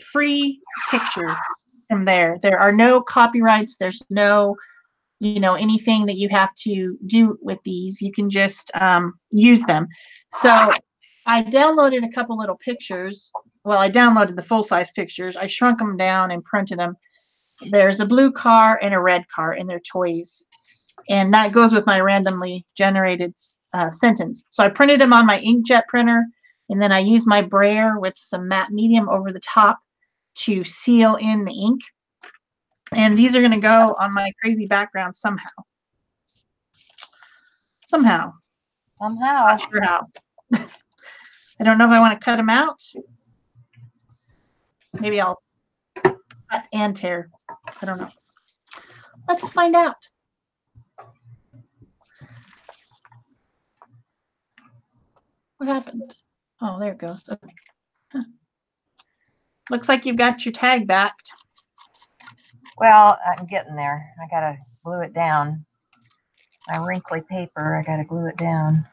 free pictures from there. There are no copyrights. There's no, you know, anything that you have to do with these. You can just use them. So I downloaded a couple little pictures. Well, I downloaded the full-size pictures. I shrunk them down and printed them. There's a blue car and a red car, and they're toys. And that goes with my randomly generated sentence. So I printed them on my inkjet printer, and then I used my brayer with some matte medium over the top to seal in the ink. And these are going to go on my crazy background somehow. Somehow. Not sure how. I don't know if I want to cut them out. Maybe I'll cut and tear. I don't know. Let's find out. What happened? Oh, there it goes. Okay. Huh. Looks like you've got your tag backed. Well, I'm getting there. I gotta glue it down. My wrinkly paper, I gotta glue it down.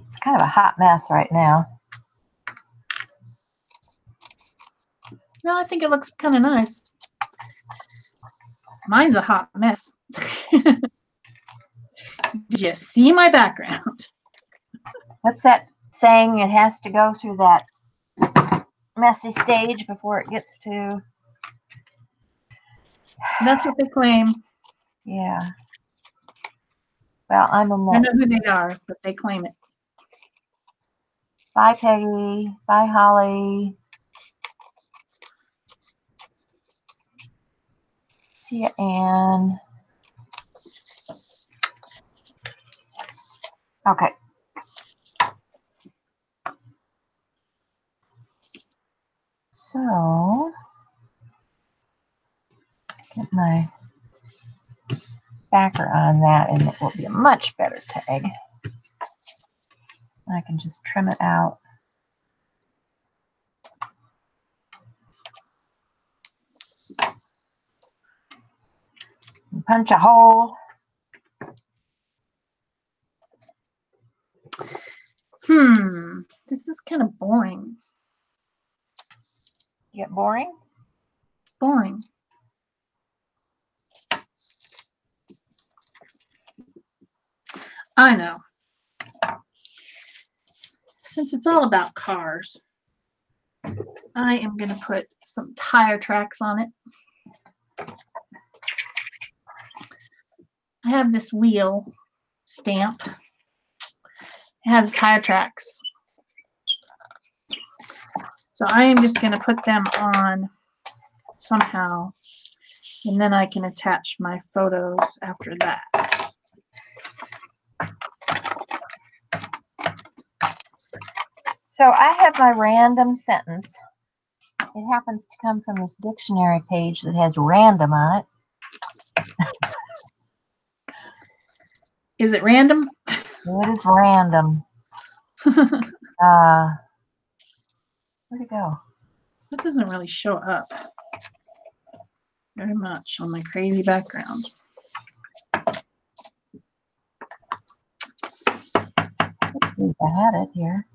It's kind of a hot mess right now. No, I think it looks kind of nice. Mine's a hot mess. Did you see my background? What's that saying? It has to go through that messy stage before it gets to... That's what they claim. Yeah. Well, I'm in I know that. who they are, but they claim it. Bye, Peggy. Bye, Holly. See ya, Anne. Okay. So, get my backer on that, and it will be a much better tag. I can just trim it out. And punch a hole. This is kind of boring. Get boring? Boring. I know. Since it's all about cars, I am going to put some tire tracks on it. I have this wheel stamp. It has tire tracks. So I am just going to put them on somehow, and then I can attach my photos after that. So I have my random sentence. It happens to come from this dictionary page that has random on it. Is it random? It is random. Where'd it go? That doesn't really show up very much on my crazy background. Let's see if I had it here.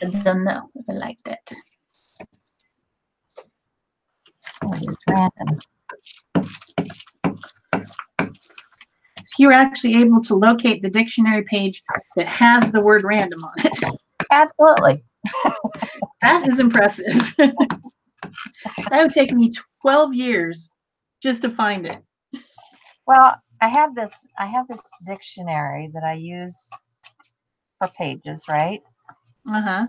I don't know if I like that. Oh, it's random. So you're actually able to locate the dictionary page that has the word random on it. Absolutely. That is impressive. That would take me 12 years just to find it. Well, I have this dictionary that I use for pages, right? Uh-huh.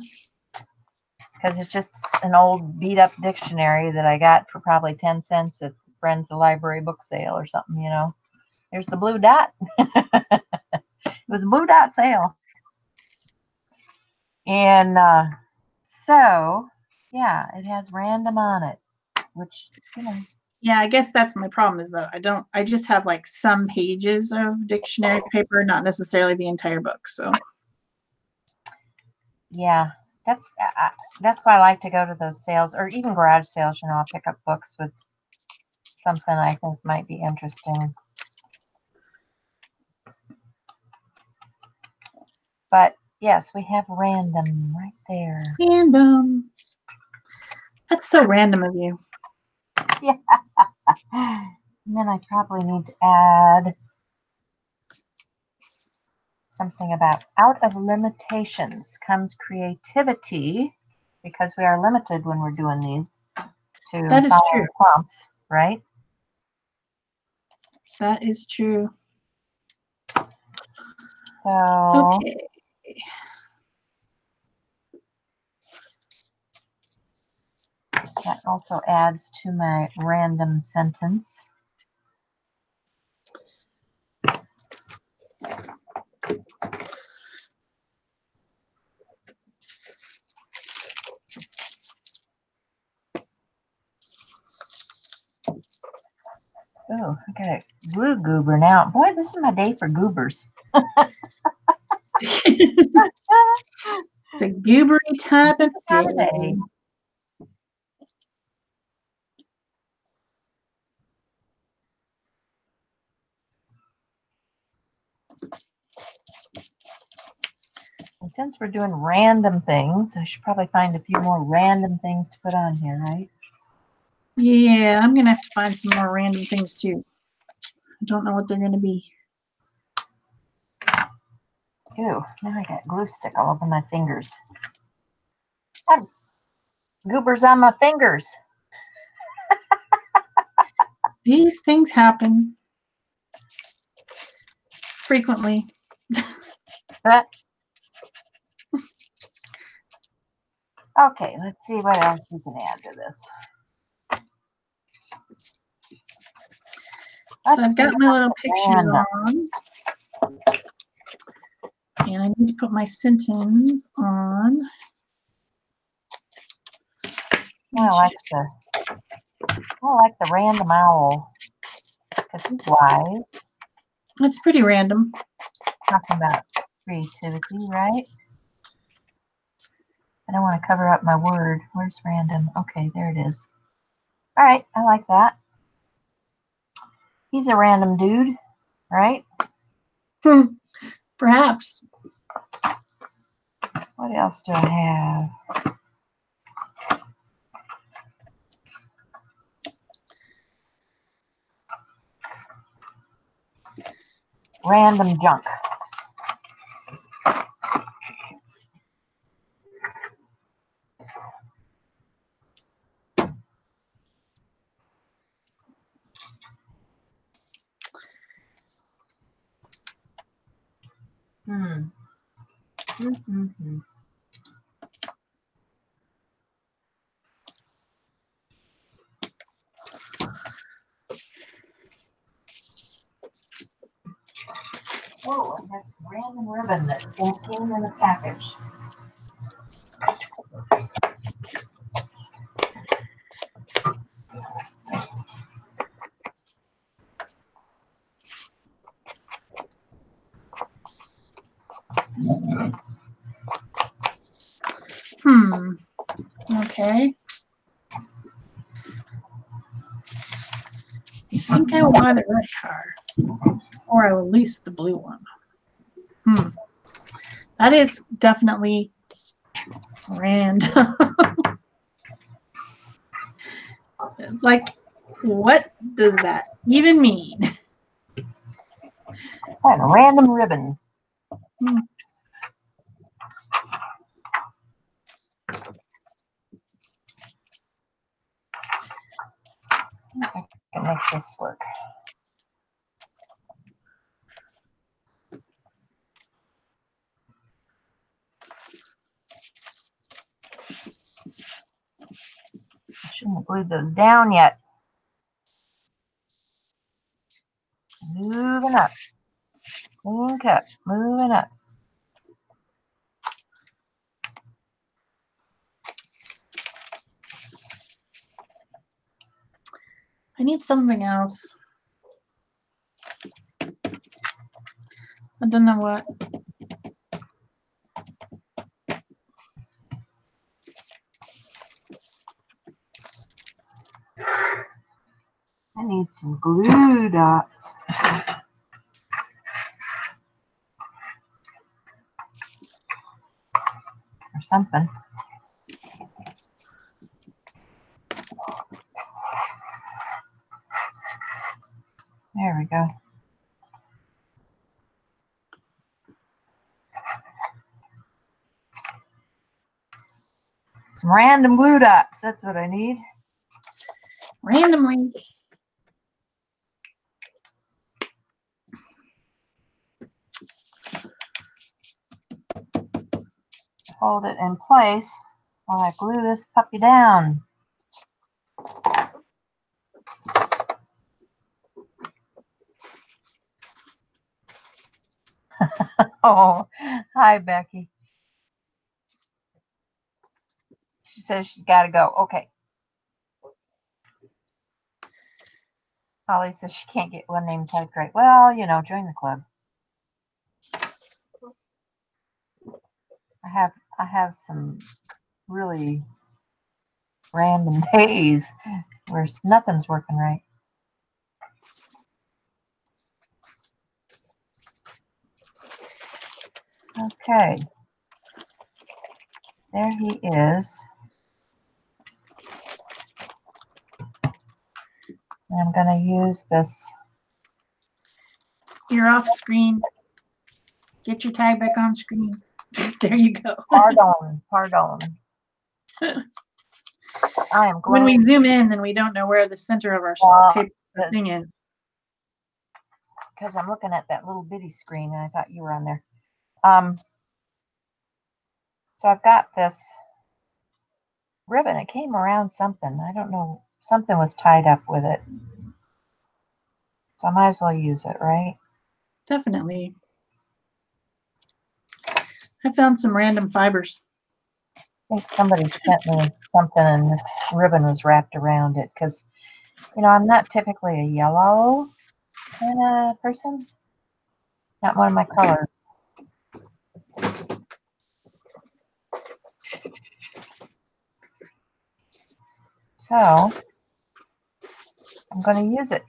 Because it's just an old beat up dictionary that I got for probably 10 cents at Friends of Library book sale or something, you know. There's the blue dot. It was a blue dot sale. And so, yeah, it has random on it, which, you know. Yeah, I guess that's my problem is that I just have like some pages of dictionary paper, not necessarily the entire book. So Yeah, that's why I like to go to those sales or even garage sales. You know, I'll pick up books with something I think might be interesting. But yes, we have random right there. random. That's so random of you. Yeah. And then I probably need to add something about out of limitations comes creativity, because we are limited when we're doing these to That is follow true. prompts, right? That is true. So Okay. that also adds to my random sentence. Oh, I got a blue goober now. Boy, this is my day for goobers. It's a goobery type of Day. And since we're doing random things, I should probably find a few more random things to put on here, right? Yeah, I'm gonna have to find some more random things too. I don't know what they're gonna be. Ew, now I got glue stick all over my fingers. I have goobers on my fingers. These things happen frequently. Okay, let's see what else we can add to this. So I've got my little pictures on. And I need to put my sentence on. I like the random owl because he's wise. It's pretty random. Talking about creativity, right? I don't want to cover up my word. Where's random? Okay, there it is. All right, I like that. He's a random dude, right? Perhaps. What else do I have? Random junk. Oh, and this random ribbon that came in the package. Okay. I think I will buy the red car, or I will lease the blue one. That is definitely random. It's like, what does that even mean? And a random ribbon. I can make this work. I shouldn't have glued those down yet. Moving up. Clean cut. Moving up. I need something else. I don't know what. I need some glue dots. Or something. There we go. Some random glue dots. That's what I need. Randomly. Hold it in place while I glue this puppy down. Oh, hi, Becky. She says she's got to go. Okay. Holly says she can't get one name typed right. Well, you know, join the club. I have some really random days where nothing's working right. Okay. There he is. And I'm going to use this. You're off screen. Get your tag back on screen. There you go. Pardon. I am when we zoom in, then we don't know where the center of our paper because thing is, I'm looking at that little bitty screen and I thought you were on there. So I've got this ribbon. It came around something. I don't know. Something was tied up with it. So I might as well use it, right? definitely. I found some random fibers. I think somebody sent me something and this ribbon was wrapped around it because, you know, I'm not typically a yellow kind of person. Not one of my colors. So I'm going to use it,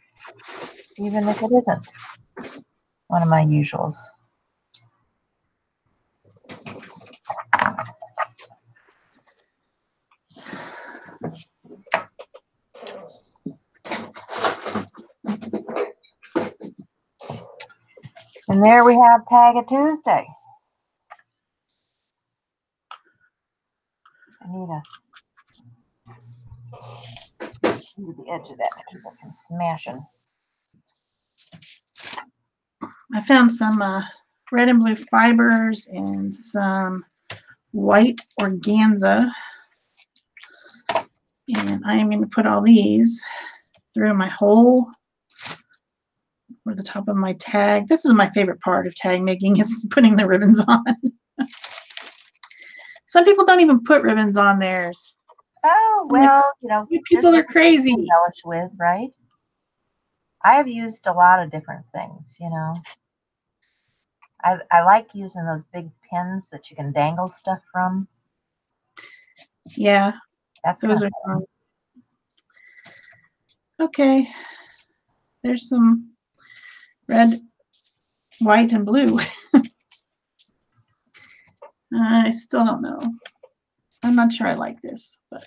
even if it isn't one of my usuals. And there we have Tag a Tuesday. I need the edge of that to keep it from smashing. I found some red and blue fibers and some white organza. And I am going to put all these through my hole or the top of my tag. This is my favorite part of tag making, is putting the ribbons on. Some people don't even put ribbons on theirs. Oh, well, you know, You people are crazy. Embellish with, right? I have used a lot of different things, you know. I like using those big pins that you can dangle stuff from. Yeah, that's those are fun. Okay, there's some red, white, and blue. I still don't know. I'm not sure I like this, but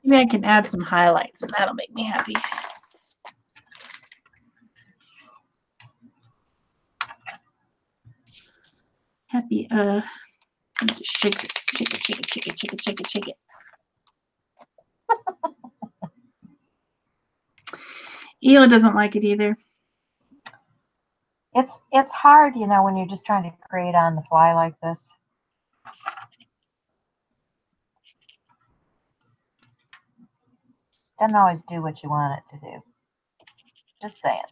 maybe I can add some highlights and that'll make me happy. Happy, let me just shake this, shake it, shake it, shake it, shake it, shake it, shake it. Ela doesn't like it either. It's hard, you know, when you're just trying to create on the fly like this. Doesn't always do what you want it to do. Just saying.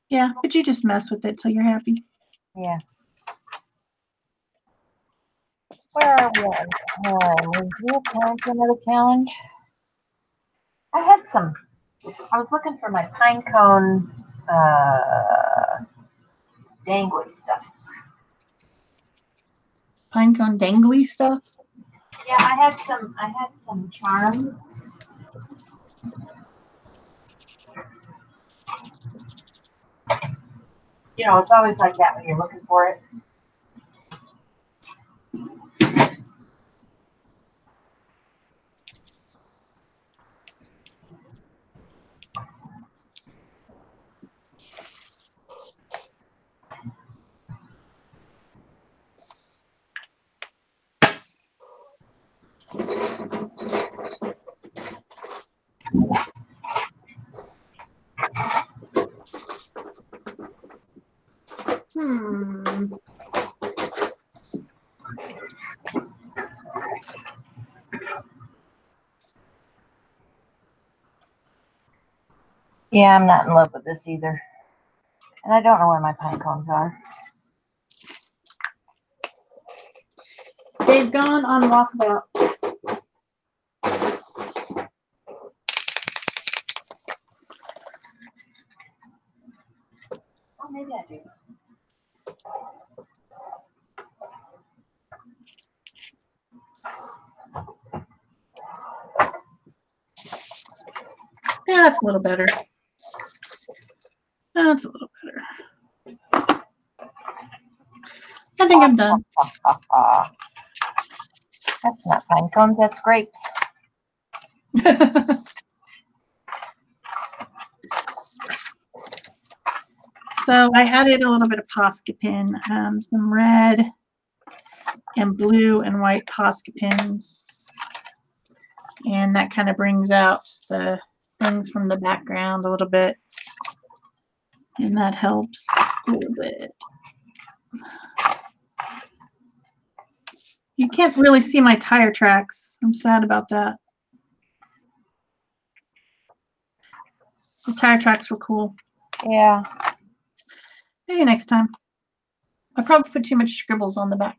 Yeah, but you just mess with it till you're happy. Yeah. Where are we? Do we have time for another challenge? I had some. I was looking for my pine cone dangly stuff. Pine cone dangly stuff? Yeah, I had some charms. You know, it's always like that when you're looking for it. Yeah, I'm not in love with this either. And I don't know where my pine cones are. They've gone on walkabout. Oh, maybe I do. Yeah, that's a little better. That's a little better. I think I'm done. That's not pine cones, that's grapes. So I added a little bit of Posca pin, some red and blue and white Posca pins And that kind of brings out the things from the background a little bit. And that helps a little bit. You can't really see my tire tracks. I'm sad about that. The tire tracks were cool. Yeah. Maybe next time. I probably put too much scribbles on the back.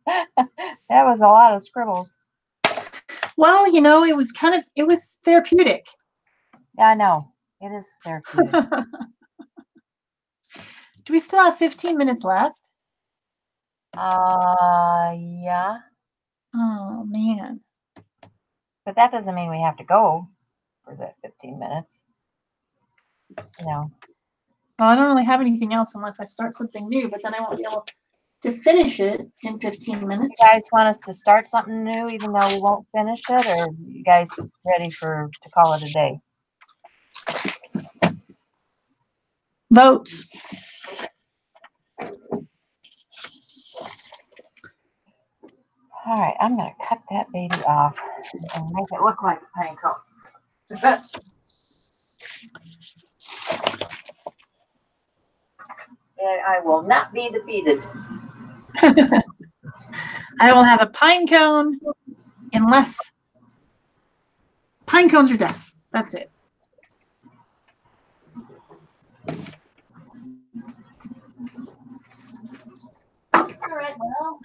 That was a lot of scribbles. Well, you know, it was therapeutic. Yeah, I know. It is therapeutic. Do we still have 15 minutes left? Yeah. Oh, man. But that doesn't mean we have to go for that 15 minutes. You know. Well, I don't really have anything else unless I start something new, but then I won't be able to finish it in 15 minutes. You guys want us to start something new even though we won't finish it, or you guys ready to call it a day? Votes. All right, I'm going to cut that baby off and make it look like a pine cone. And I will not be defeated. I will have a pine cone unless pine cones are deaf. That's it. All right, well.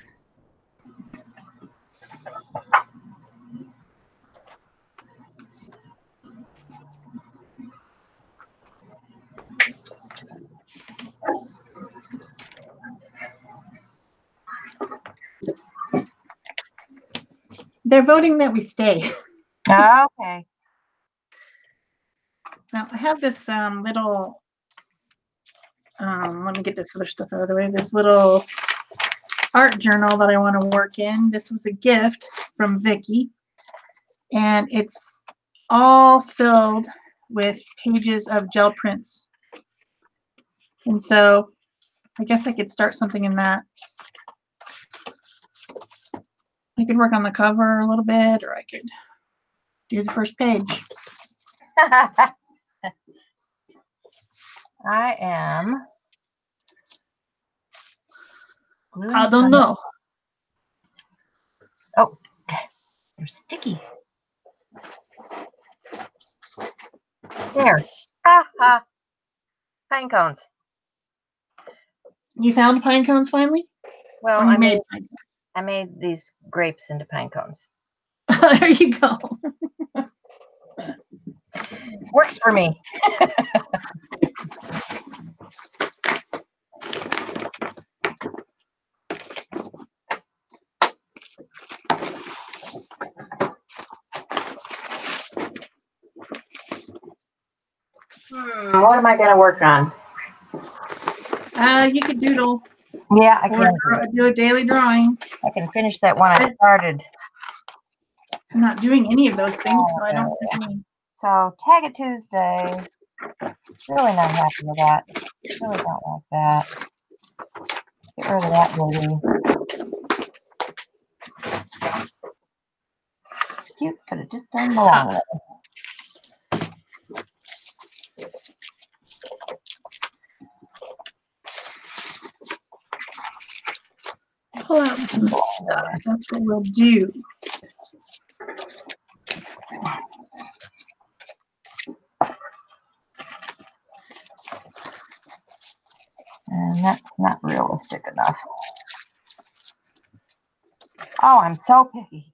They're voting that we stay. Okay. Now, I have this little, let me get this other stuff out of the way, this little art journal that I want to work in. This was a gift from Vicki, and it's all filled with pages of gel prints. And so I guess I could start something in that. I could work on the cover a little bit, or I could do the first page. I am. I don't know. Oh, they're sticky. There. Ha ha. Pine cones. You found pine cones finally? Well, Or you made pine I made these grapes into pine cones. cones? There you go. Works for me. What am I going to work on? You could doodle. Yeah, I or can. do a daily drawing. I can finish that one I started. I'm not doing any of those things, so I don't have any. So, Tag It Tuesday. Really not happy with that. Really don't like that. Get rid of that baby. It's cute, but it just doesn't belong there. Pull out some stuff. That's what we'll do. And that's not realistic enough. Oh, I'm so picky.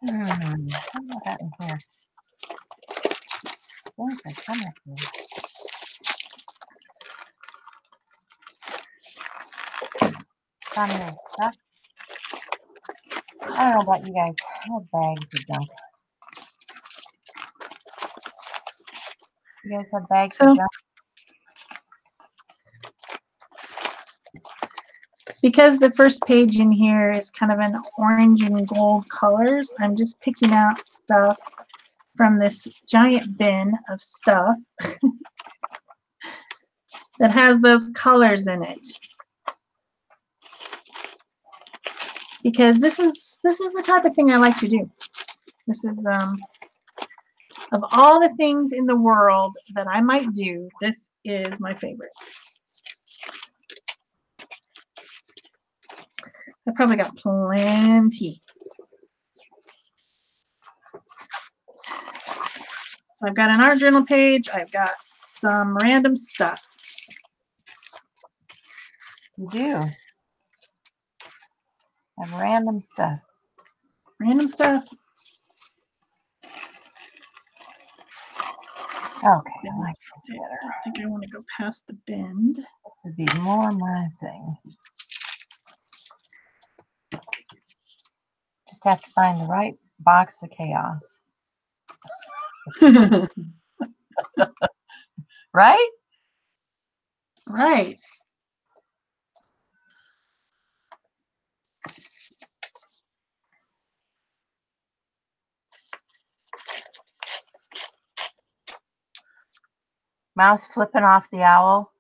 How about that in here? Things are coming here. Stuff. I don't know about you guys. I have bags of junk. You guys have bags of junk? Because the first page in here is kind of an orange and gold colors, I'm just picking out stuff from this giant bin of stuff that has those colors in it. Because this is the type of thing I like to do. This is of all the things in the world that I might do, this is my favorite. I probably got plenty. So I've got an art journal page. I've got some random stuff. You do. And random stuff. Random stuff. Okay, I like this better. I think I want to go past the bend. This would be more my thing. Just have to find the right box of chaos. Right? Right. Mouse flipping off the owl.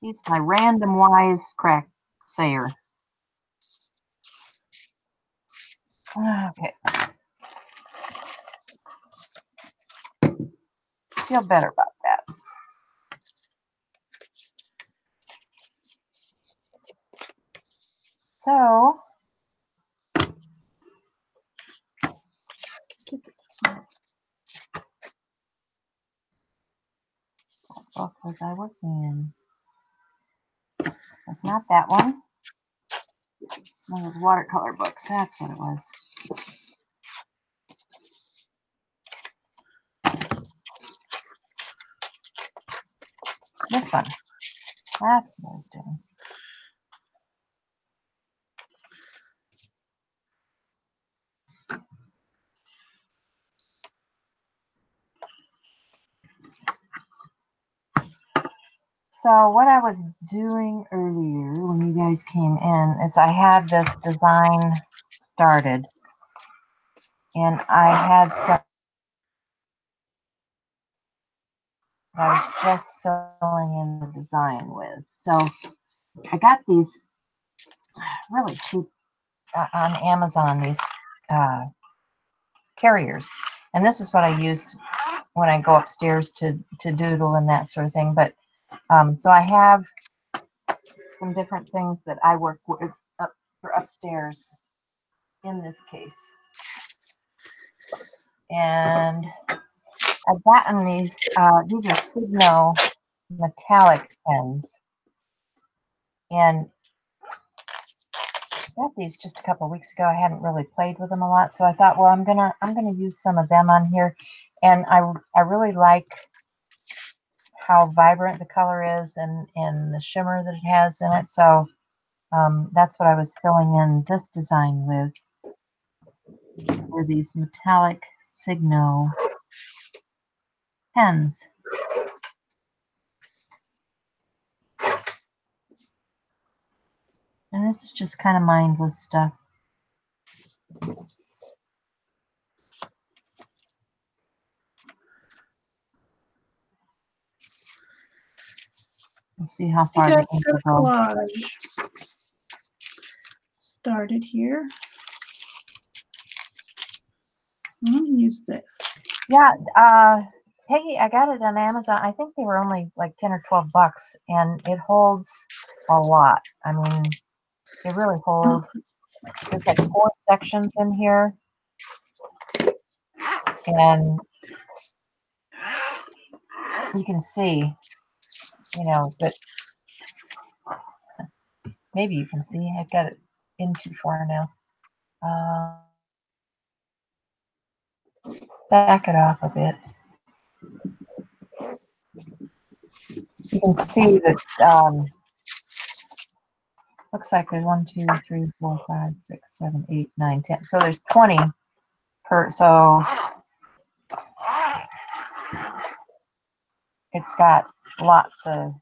He's my random wise crack sayer. Okay. Feel better about that. So, what book was I working in? It's not that one. It's one of those watercolor books. That's what it was. This one. That's what I was doing. So what I was doing earlier when you guys came in is I had this design started, and I had some I was just filling in the design with. So I got these really cheap on Amazon, these carriers, and this is what I use when I go upstairs to doodle and that sort of thing. But so I have some different things that I work with for upstairs in this case. And I've gotten these are Signo metallic pens. And I got these just a couple of weeks ago. I hadn't really played with them a lot, so I thought, well, I'm gonna use some of them on here. And I really like how vibrant the color is and the shimmer that it has in it. So that's what I was filling in this design with, were these metallic Signo pens. And this is just kind of mindless stuff. Let's see how far the ink will go. Collage started here. I'm going to use this. Yeah, Peggy, I got it on Amazon. I think they were only like 10 or 12 bucks, and it holds a lot. I mean, it really holds. There's like 4 sections in here, and you can see, you know, that maybe you can see. I've got it in too far now. Back it off a bit. You can see that looks like there's 1, 2, 3, 4, 5, 6, 7, 8, 9, 10. So there's 20 per. So it's got lots of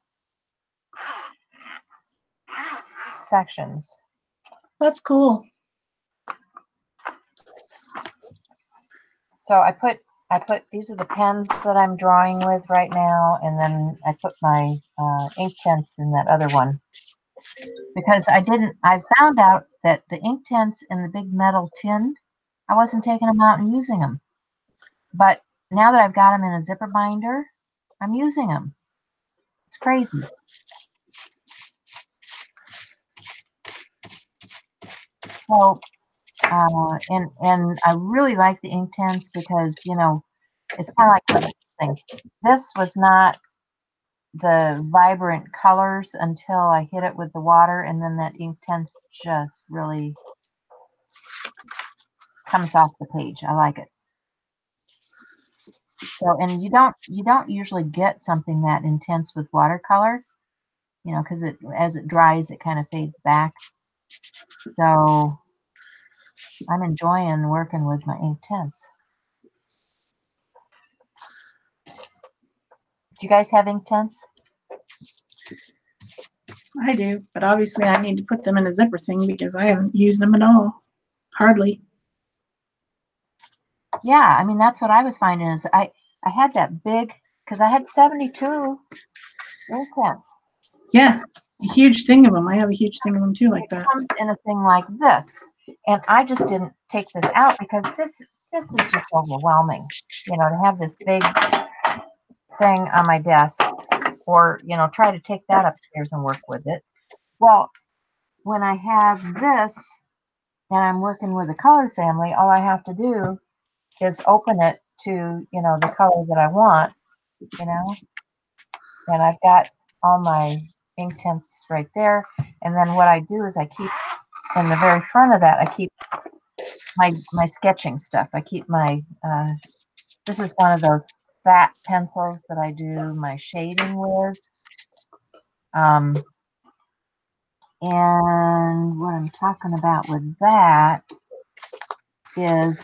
sections. That's cool. So I put these are the pens that I'm drawing with right now, and then I put my ink tints in that other one, because I found out that the ink tints in the big metal tin, I wasn't taking them out and using them. But now that I've got them in a zipper binder, I'm using them. It's crazy. So, and I really like the ink tints because, you know, it's kind of like this thing. This was not the vibrant colors until I hit it with the water, and then that ink tints just really comes off the page. I like it. So, and you don't usually get something that intense with watercolor, you know, because as it dries, it kind of fades back. So I'm enjoying working with my ink tints. Do you guys have ink tints? I do, but obviously I need to put them in a zipper thing because I haven't used them at all. Hardly. Yeah, I mean, that's what I was finding is I had that big, because I had 72 ink tints. Yeah, a huge thing of them. I have a huge thing of them too, like It that. comes in a thing like this, and I just didn't take this out because this is just overwhelming, you know, to have this big thing on my desk, or, you know, try to take that upstairs and work with it. Well, when I have this and I'm working with a color family, all I have to do is open it to, you know, the color that I want, you know, and I've got all my ink tints right there. And then what I do is I keep in the very front of that, I keep my sketching stuff. I keep my, this is one of those fat pencils that I do my shading with. And what I'm talking about with that is,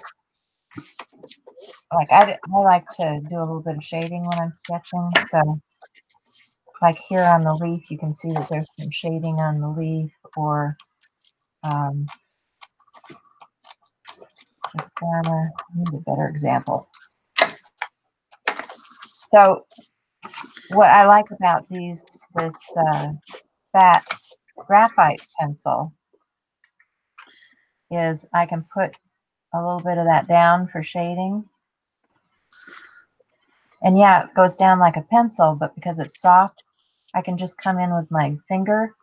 like, I like to do a little bit of shading when I'm sketching. So like here on the leaf, you can see that there's some shading on the leaf, or I need a better example. So what I like about this fat graphite pencil is I can put a little bit of that down for shading. And yeah, it goes down like a pencil, but because it's soft, I can just come in with my finger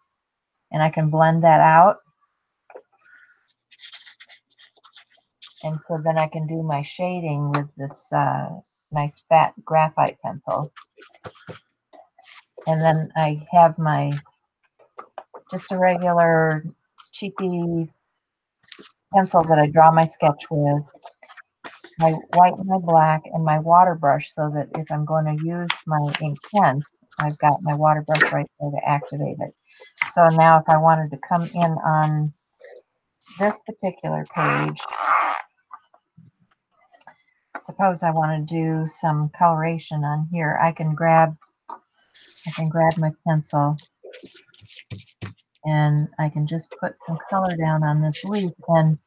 and I can blend that out. And so then I can do my shading with this nice fat graphite pencil. And then I have my, just a regular cheapy pencil that I draw my sketch with, my white and my black, and my water brush, so that if I'm going to use my ink pen, I've got my water brush right there to activate it. So now if I wanted to come in on this particular page, suppose I want to do some coloration on here, I can grab my pencil and I can just put some color down on this leaf. And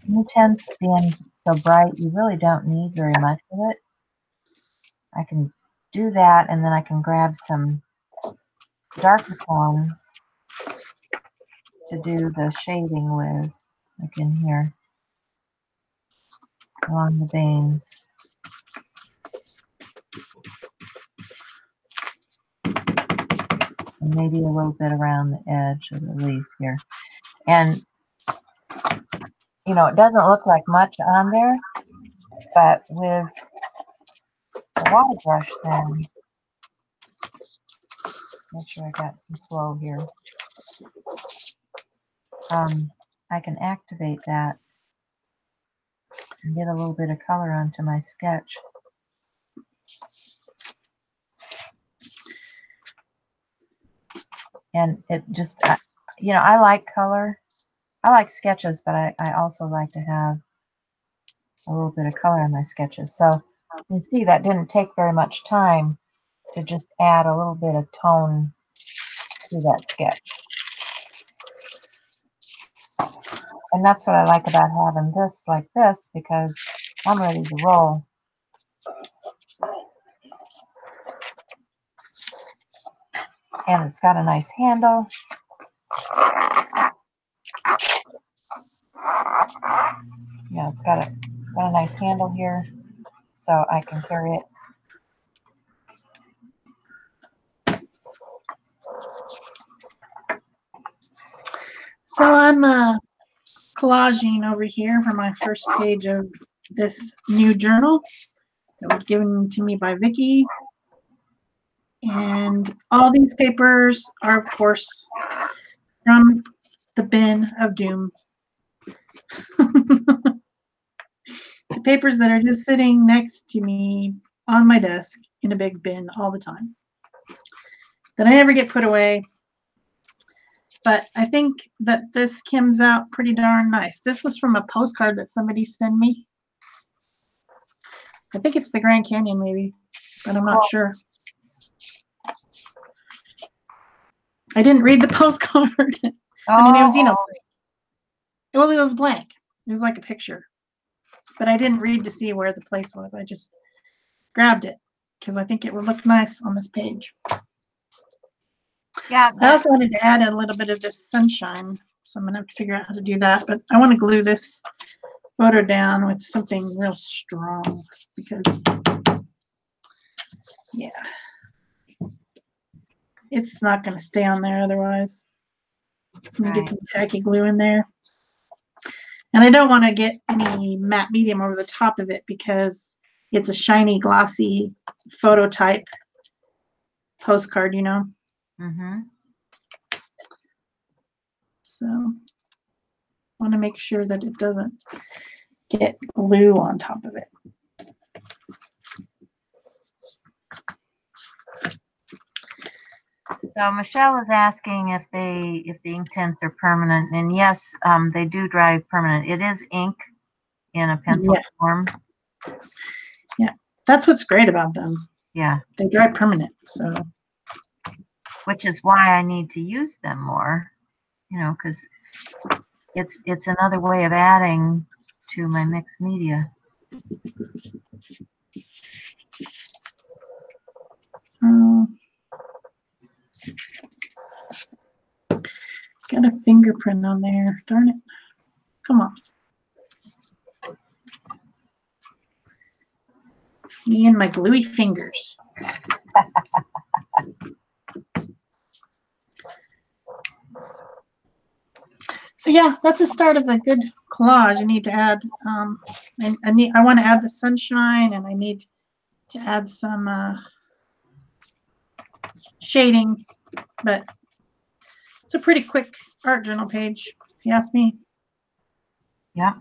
ink tints being so bright, you really don't need very much of it. I can do that, and then I can grab some darker tone to do the shading with, like in here, along the veins. And maybe a little bit around the edge of the leaf here. And, you know, it doesn't look like much on there, but with the water brush, then, make sure I got some flow here. I can activate that and get a little bit of color onto my sketch. And it just, you know, I like color. I like sketches, but I also like to have a little bit of color in my sketches. So you can see that didn't take very much time to just add a little bit of tone to that sketch. And that's what I like about having this like this, because I'm ready to roll. And it's got a nice handle. Yeah, it's got a nice handle here, so I can carry it. So I'm collaging over here for my first page of this new journal that was given to me by Vicki. And all these papers are, of course, from the bin of doom. The papers that are just sitting next to me on my desk in a big bin all the time that I never get put away. But I think that this comes out pretty darn nice. This was from a postcard that somebody sent me. I think it's the Grand Canyon maybe, but I'm not sure. I didn't read the postcard. I mean, it was, you know, well, it was blank. It was like a picture. But I didn't read to see where the place was. I just grabbed it because I think it would look nice on this page. Yeah. I also wanted to add a little bit of this sunshine, so I'm going to have to figure out how to do that. But I want to glue this photo down with something real strong because, yeah, it's not going to stay on there otherwise. So I'm going to get some tacky glue in there. And I don't want to get any matte medium over the top of it because it's a shiny, glossy photo type postcard, you know. Mm-hmm. So I want to make sure that it doesn't get glue on top of it. So Michelle is asking if the ink tints are permanent, and yes, they do dry permanent. It is ink in a pencil form. Yeah, that's what's great about them. Yeah, they dry permanent. So, which is why I need to use them more, you know, because it's another way of adding to my mixed media. Got a fingerprint on there. Darn it. Come on. Me and my gluey fingers. So yeah, that's the start of a good collage. I need to add, I want to add the sunshine, and I need to add some shading, but it's a pretty quick art journal page, if you ask me. Yeah.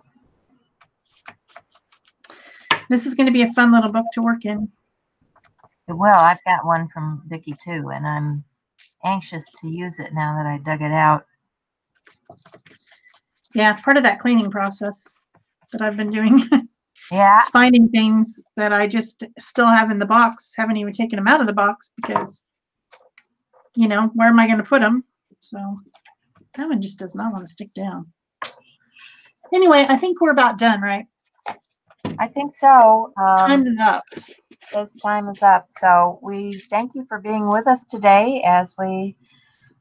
This is going to be a fun little book to work in. It will. I've got one from Vicki too, and I'm anxious to use it now that I dug it out. Yeah, part of that cleaning process that I've been doing. Yeah. It's finding things that I just still have in the box, haven't even taken them out of the box because, you know, where am I going to put them? So that one just does not want to stick down. Anyway, I think we're about done, right? I think so. Time is up. This time is up. So we thank you for being with us today as we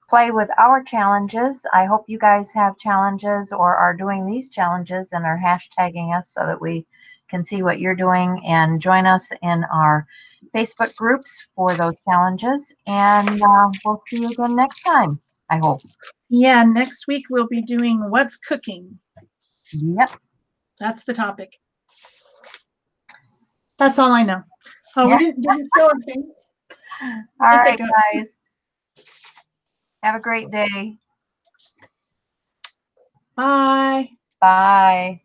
play with our challenges. I hope you guys have challenges or are doing these challenges and are hashtagging us so that we can see what you're doing, and join us in our Facebook groups for those challenges. And we'll see you again next time, I hope. Yeah, next week we'll be doing What's Cooking. Yep. That's the topic. That's all I know. Oh, yeah. We didn't show our things. All right, guys. Have a great day. Bye. Bye.